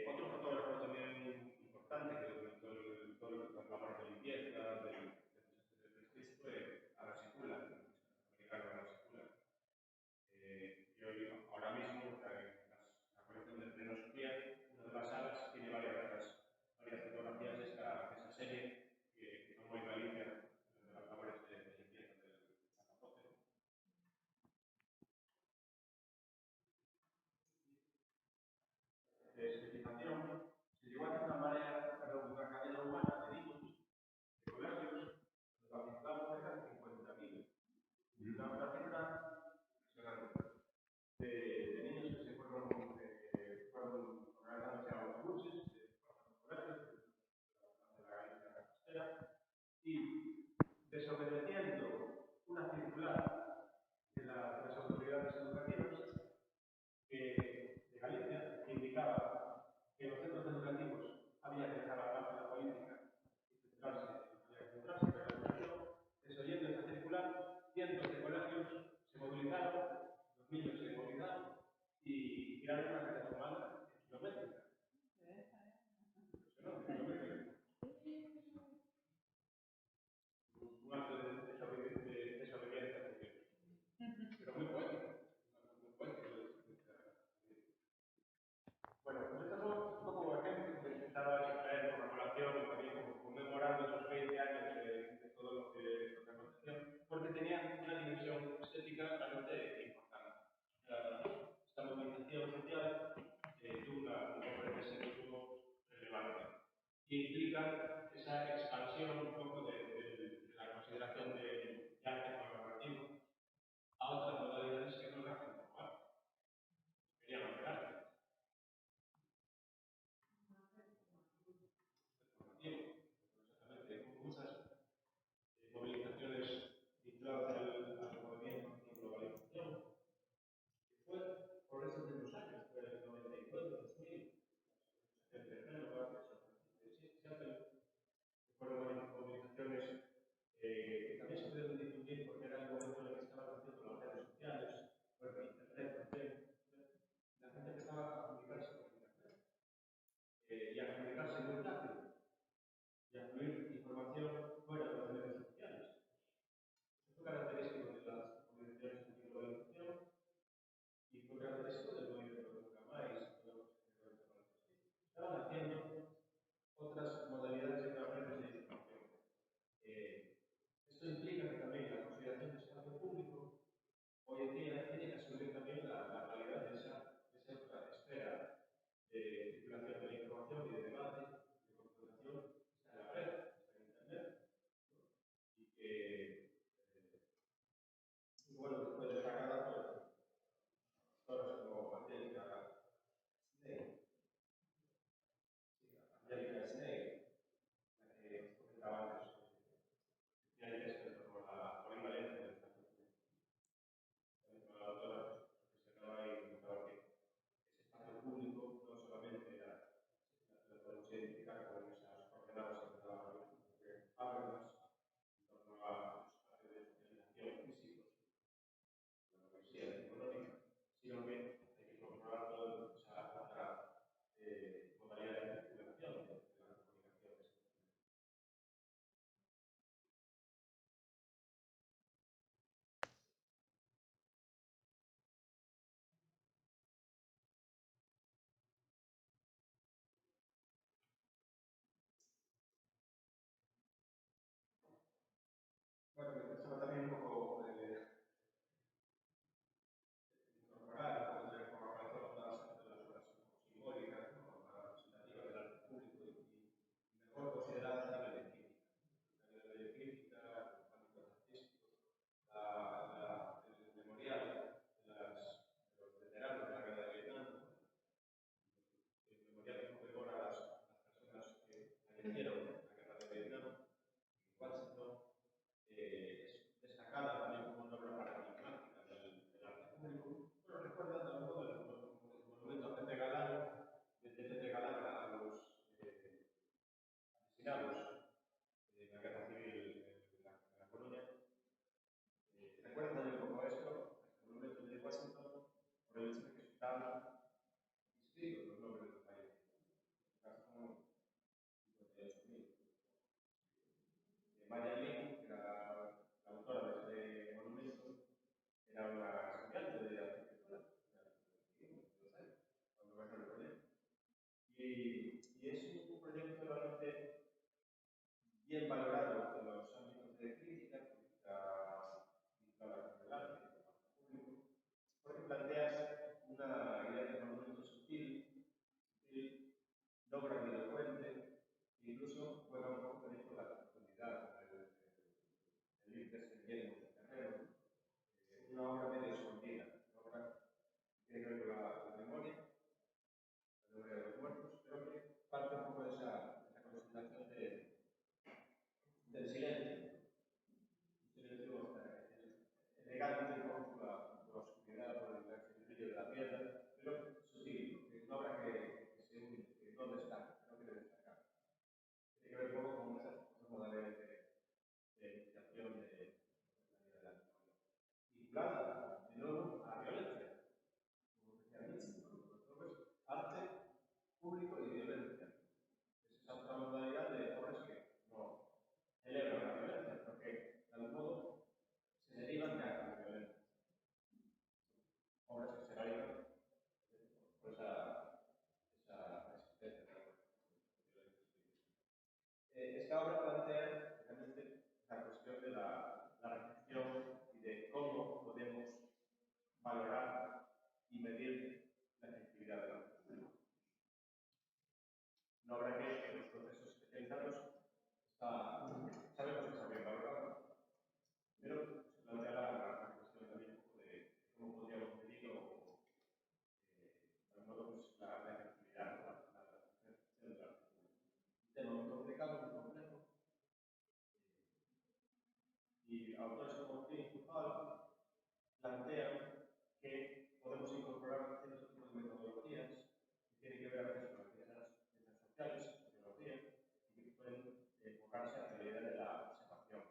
Otro fotógrafo también importante que documentó todas las labores de limpieza del prestigio fue Arasicula, el americano Arasicula. Y hoy, ahora mismo, en la colección de Pleno Sofía, una de las salas tiene varias fotografías de esa serie que tomó en Galicia de las labores de limpieza del Zapapote. De civilización, se llegó a hacer una cadena humana de niños, de colegios, donde participamos cerca de 50.000. Una cifra impresionante. De niños que se fueron organizándose a autobuses, para los colegios, de la Galicia costera, y desobedeciendo una circular de las autoridades educativas de Galicia que indicaba que los centros educativos había que dejar aparte la política y centrarse en la educación. Desoyendo esa circular, cientos de colegios se movilizaron, los niños implican esa expansión un poco de la consideración de arte colaborativo a otras modalidades que no es arte formal. Querían hacer arte. Exactamente, con muchas movilizaciones vinculadas al movimiento antiglobalización, que fue por esos mismos años, fue el 99, 2000, la asociación de Génova, de Seattle, que fueron movilizaciones que también se pudieron difundir porque era el momento en el que estaban haciendo las redes sociales, bueno, internet también, la gente empezaba a comunicarse por internet y a comunicarse muy rápido y a fluir información fuera de las redes sociales. Esto fue característico de las movilizaciones antiglobalización y fue característico del movimiento de Nunca Más y todo lo que se estaban haciendo otras modalidades y otras redes de información. Esto implica que también la consideración de espacio público hoy en día tiene que asumir también la calidad de esa otra esfera de circulación de la información y de debate, de confrontación, está en la red, está en Internet, ¿no? Y que, bueno, después de destacar autoras como Angélica Snell, la que comentaba antes, decía que es como la polivalencia del espacio público. La autora reflexionaba y comentaba que ese espacio público no solamente lo podemos identificar con esas coordenadas que daban Habermas en torno a los espacios de socialización físicos, la burguesía económica, sino que hay que controlar toda esa otra modalidad de circulación de la comunicación. Bueno, me interesaba también un poco incorporar un poco de formación de las obras simbólicas, ¿no? La representativa del arte público y mejor consideradas a nivel de crítica. A nivel de crítica, ámbitos artísticos, el memorial de los veteranos de la guerra de Vietnam, el memorial que conmemora a las personas que fallecieron en la guerra de Vietnam, en Washington, es destacada también como una obra paradigmática del arte público. Bueno, recuerda de algún modo el monumento a Pepe Galán, de Pepe Galán a los asesinados en la guerra civil en la Coruña. Recuerda también un poco esto, este monumento de Washington, por el hecho de que están inscritos los nombres de los países. En este caso son 58.000. Maya Lin, que era la autora de este monumento, era una estudiante de arquitectura, cuando empezó el proyecto. Y es un proyecto realmente bien valorado en los ámbitos de crítica vinculada con el arte, con el arte público, porque plantea una idea de monumento sutil, no grandilocuente, e incluso juega un poco con la profundidad, el ir descendiendo del terreno, una obra medio escondida, una obra que tiene que ver con la memoria de los muertos, pero que parte un poco de esa consideración del silencio. Un silencio elegante por la oscuridad, por el brillo de la piedra, pero sutil, una obra que no destaca, que no quiere destacar. Tiene que ver un poco con esas modalidades de iniciación de la vida de la memoria. Vinculada, de nuevo, a la violencia. Como decía Nietzsche, ¿no? Arte público y violencia. Es esa otra modalidad de obras que no celebran la violencia, porque de algún modo se derivan de actos violentos. Obras que se realizan por esa existencia de violencia. Esta obra plantea realmente la cuestión de la reflexión y de cómo podemos valorar y medir la efectividad de la cultura. Una obra que en los procesos sabemos que se había valorado, pero se plantea la cuestión también un poco de cómo podríamos medir o, de algún modo, pues, la efectividad, la eficiencia del arte público. Un tema muy complicado, muy complejo, y autores como Foucault plantean que podemos incorporar ciertos tipos de metodologías que tienen que ver a veces con las ciencias sociales, sociología, y que pueden enfocarse hacia la idea de la observación.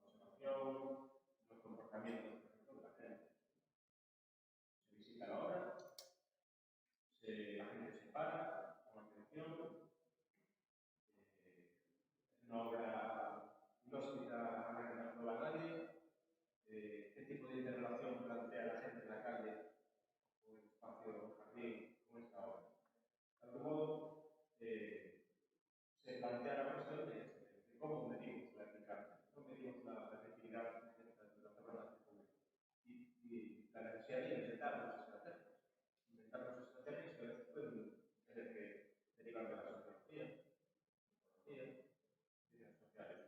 La observación, los comportamientos, por ejemplo, de la gente. Se visita la obra, la gente se para con atención, es una obra inhóspita a la que no va nadie, qué tipo de interrelación plantea la gente en la calle o el espacio, el jardín, con esta obra. De algún modo, se plantea la cuestión de cómo medimos la eficacia, cómo medimos la efectividad de la obra pública. Y la necesidad de inventarnos estrategias que a veces pueden tener que derivar de la sociología, ciencias sociales.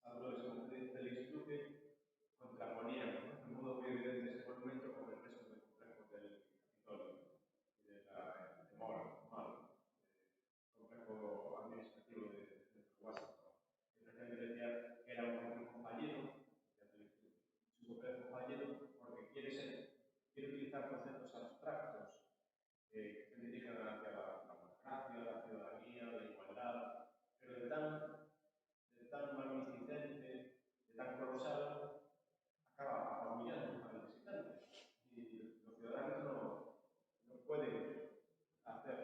Hablo del disfrute contraponían, ¿no? De un modo muy evidente ese monumento con el resto del complejo del Capitolio y de la Mora, complejo administrativo de Washington. El presidente decía que era un complejo fallido, es un complejo fallido porque quiere utilizar conceptos abstractos que se dirigen hacia la democracia, la ciudadanía, la igualdad, pero de tan magnificente, de tan colosal, acaba apabullando al visitante. Y los ciudadanos no pueden hacer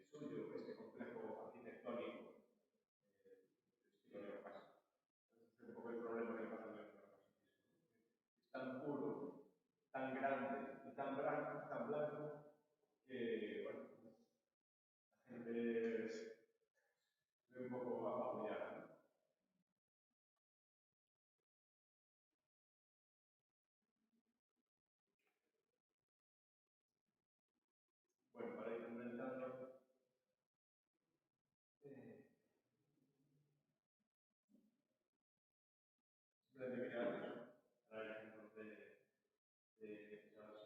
suyo este complejo arquitectónico estilo neoclásico. Es un poco el problema que pasa en el neoclasicismo. Es tan puro, tan grande y tan blanco que, bueno, la gente se ve un poco apabullada, ¿no? Bueno, para ir comentando, simplemente quería traer ejemplos de esas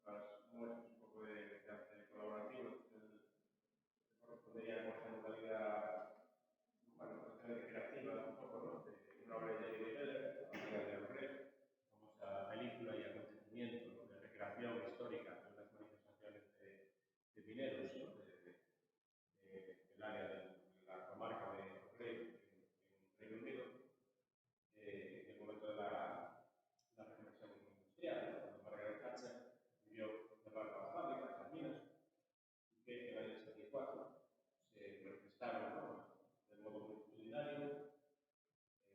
otras muestras un poco de arte colaborativo. Correspondería a esa modalidad, bueno, creativa, un poco, ¿no? De una obra de David Heller, la María de Abreu, famosa película y acontecimiento, ¿no? De recreación histórica de las manifestaciones de mineros, ¿no? Del área de la comarca de Abreu en Reino Unido, en el momento de la reconversión industrial, cuando Margaret Thatcher vivió cerrar las fábricas, las minas, y que en el año 74 se manifestaron, ¿no? De modo multitudinario y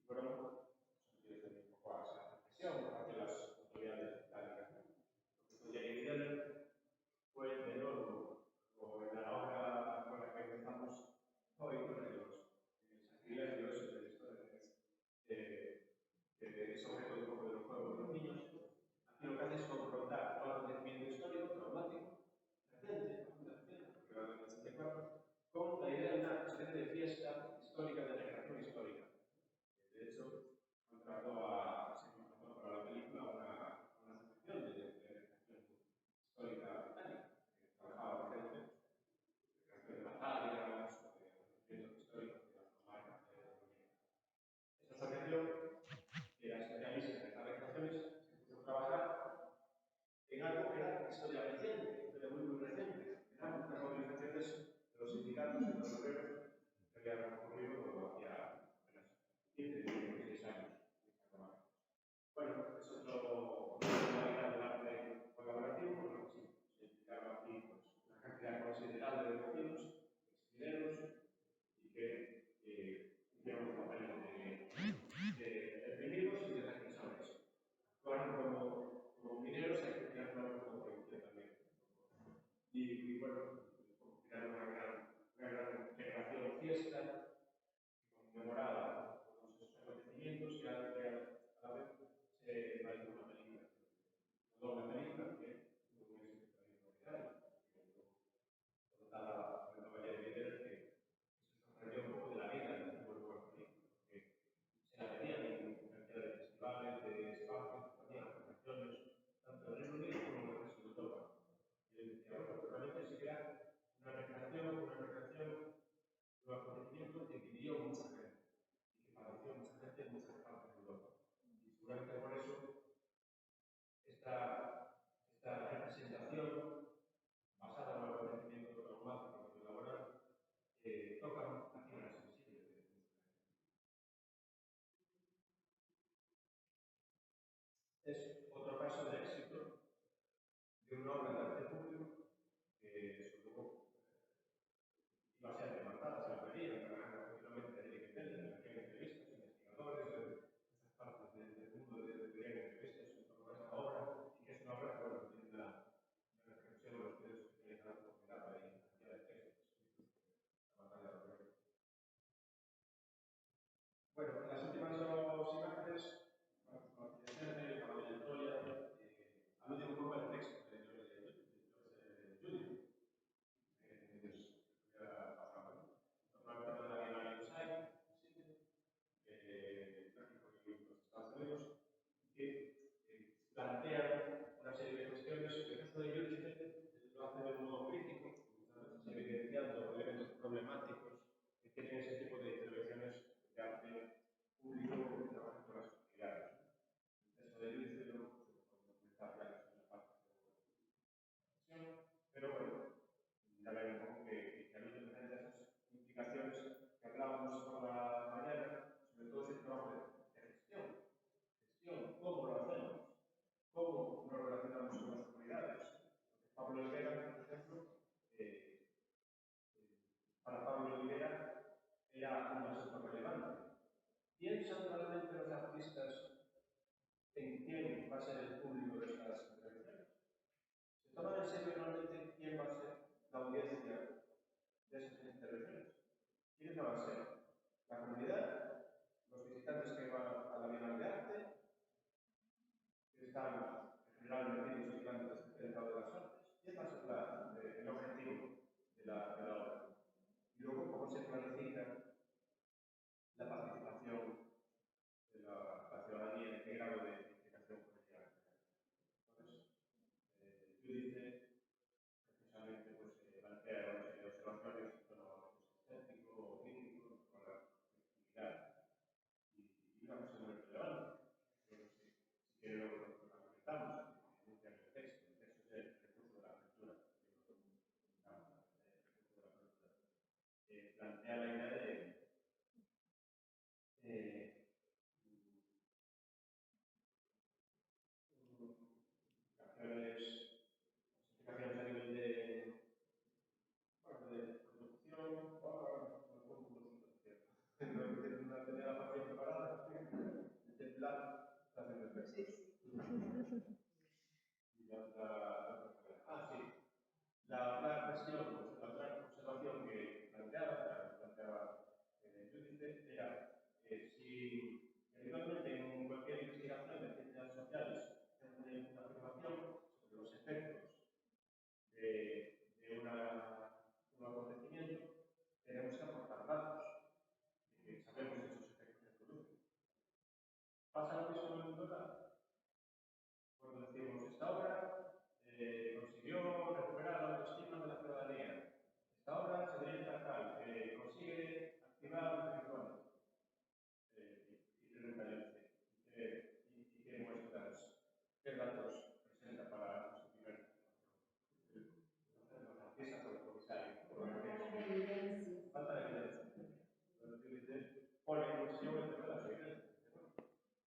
fueron sometidos un poco a esa represión hacia las autoridades británicas. Lo que hizo Jeremy Heller fue de nuevo un acontecimiento que vivió mucha gente y que padeció mucha gente en muchas partes de Europa. Y seguramente por eso esta representación basada en el acontecimiento traumático y laboral toca una fibra sensible de mucha gente. Es otro caso de éxito de una obra de arte público que sobre todo iba a ser demandada, se la pedían, continuamente de Wikipedia, que hacían entrevistas, investigadores de muchas partes del mundo de entrevistas en torno a esta obra, y que es una obra que, bueno, tiene una reflexión de los estudios que tienen la oportunidad de cantidad de textos escritos la batalla de Rey. Bueno, las últimas dos imágenes, para la Troya, alude un poco al texto de Judith. Que plantean una serie de cuestiones. El caso de Judith lo hace de un modo crítico, evidenciando elementos problemáticos que tienen ese tipo de intervenciones de arte público que trabajan con las comunidades. El caso de Judith no podemos comenzar ya en la parte de la sesión, pero bueno, ya ven un poco que alude a esas implicaciones que hablábamos por la mañana, sobre todo ese trabajo de gestión. ¿Cómo lo hacemos? ¿Cómo nos relacionamos con las comunidades? Pablo Olivera, por ejemplo, para Pablo Olivera era un asunto relevante. ¿Piensan realmente los artistas en quién va a ser el público de estas intervenciones? ¿Se toman en serio realmente quién va a ser la audiencia de esas intervenciones? ¿Quiénes van a ser? ¿La comunidad? ¿Los visitantes que van a la Bienal de Arte? ¿Que están en general metidos y grandes dentro de las artes? ¿Quién va a ser el objetivo de la obra? Y luego, ¿cómo se planifica la participación de la ciudadanía? ¿En qué grado de implicación política? Entonces, Judith precisamente plantea una serie de observaciones en torno a lo estético, crítico, con la flexibilidad y una cosa muy relevante. Creo que si quieren lo argumentamos, denuncia en el texto es el recurso de la apertura. Plantea la idea de implicaciones a nivel de producción, no tenía la pasión preparada, el temblar, la haciendo el texto. Y la cuestión, la otra observación que planteaba Judith era si eventualmente en cualquier investigación de ciencias sociales se hace una afirmación sobre los efectos de un acontecimiento, tenemos que aportar datos de que sabemos esos efectos que producen. ¿Pasa lo mismo en el mundo real? Cuando decimos esta obra consiguió recuperar la autoestima de la ciudadanía, esta obra se dirige a tal, consigue activar virtualmente y preguntarle y qué muestras, qué datos presenta para justificar la marquesa por el comisario. Falta de evidencia. Pone en cuestión el tema de las evidencias.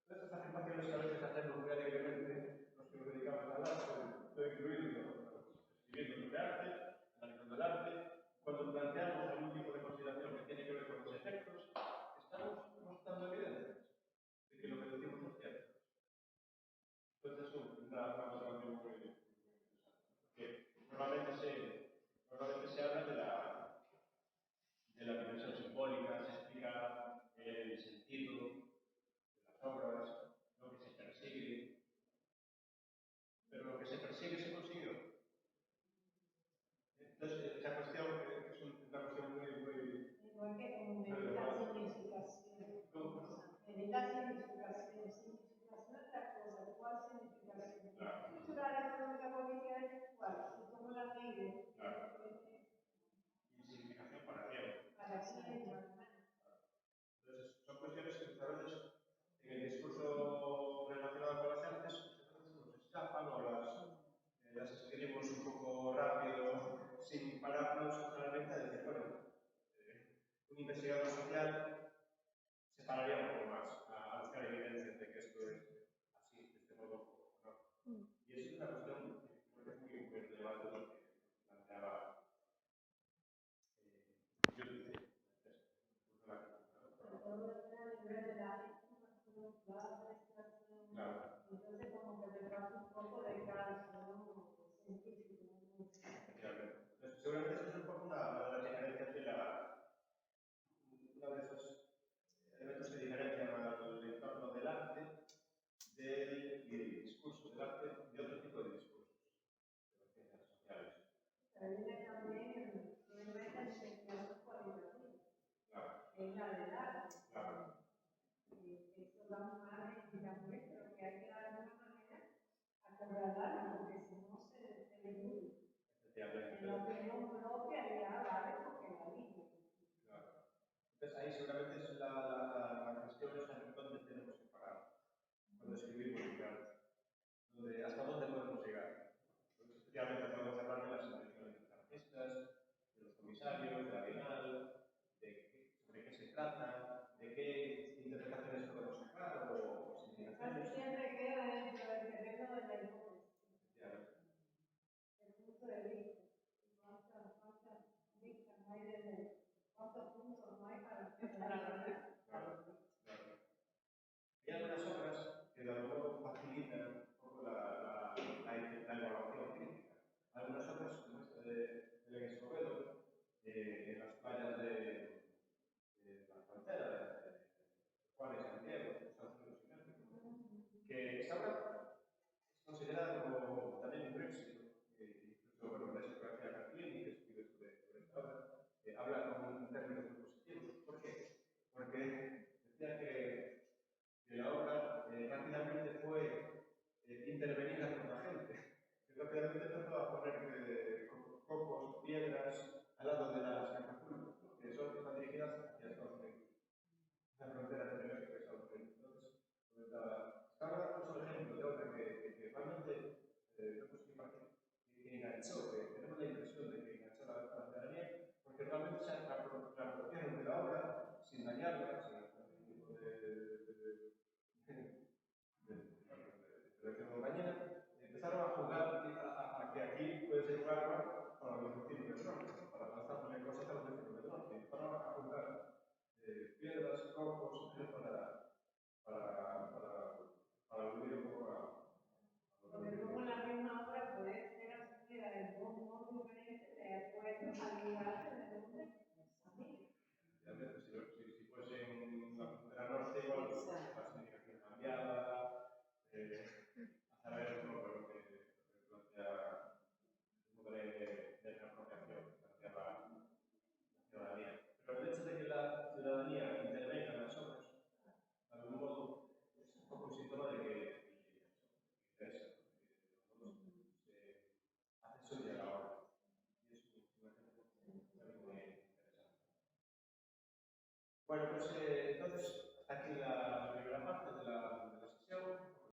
Estas afirmaciones que a veces hacemos muy alegremente los que nos dedicamos al arte, estoy incluido escribiendo sobre arte, analizando el arte, cuando planteamos algún tipo de consideración que tiene que ver con los efectos, estamos mostrando evidencias de que lo que decimos es cierto. Entonces es una observación muy interesante. Porque normalmente se habla de la dimensión simbólica, se explica el sentido de las obras, lo que se persigue, pero lo que se persigue se consiguió. Entonces, esa cuestión es una cuestión muy igual que como medida significación. Medida significación. Significación es otra cosa. ¿Cuál significación? claro. Cultural, económica, política, ¿cuál? ¿Y cómo la mide? Claro. Y significación para quién. Para quién. investigador social se pararía un poco más a buscar evidencias de que esto es así, de este modo, ¿no? Y eso es una cuestión que creo que es muy relevante lo que planteaba Judith. Claro. Entonces como que te pasa un poco de calcio, científico. Entonces, seguramente eso es un poco una de las diferencias de uno de esos elementos que diferencian al entorno del arte y del discurso del arte de otro tipo de discursos, de las ciencias sociales. Viene también el problema de la investigación cualitativa. Claro. Es la del arte. Claro. Eso da una explicación, pero que hay que de alguna manera acorralarlo, porque si no se elimina. En la opinión propia ya vale porque la digo. Claro. Entonces ahí seguramente es la cuestión es en dónde tenemos que parar, cuando escribimos libros, hasta dónde podemos llegar. Entonces, especialmente podemos hablar de las intenciones de los artistas, de los comisarios, de la Bienal, sobre qué se trata, de qué interpretaciones podemos sacar o significaciones. Siempre queda dentro del terreno de la hipótesis. El punto de vista. ¿Cuántas vistas no hay desde cuántos puntos no hay para la Claro. Hay algunas obras que de algún modo facilitan un poco la evaluación crítica. Algunas obras como esta de Escobedo, en las playas de la frontera de Juan y Santiago, Estados Unidos y México, que esta obra es considerada como también un éxito, incluso bueno, la psicografía Cartier, que escribe sobre esta obra, habla con términos muy positivos. ¿Por qué? Porque decía que la obra rápidamente fue intervenida por la gente, que rápidamente empezó a poner cocos, piedras al lado de las catapultas, que son están dirigidas hacia Estados Unidos, la frontera entre México y Estados Unidos. Entonces, esta obra es un ejemplo de obra que realmente que enganchó, que tenemos la impresión de que enganchó la ciudadanía, porque realmente se apropiaron de la obra sin dañarla, sin hacer ningún tipo de compañía, empezaron a jugar a que aquí puede ser un arma para los vecinos del norte, para lanzarle cosas a los vecinos del norte. Empezaron a jugar piedras, cocos, para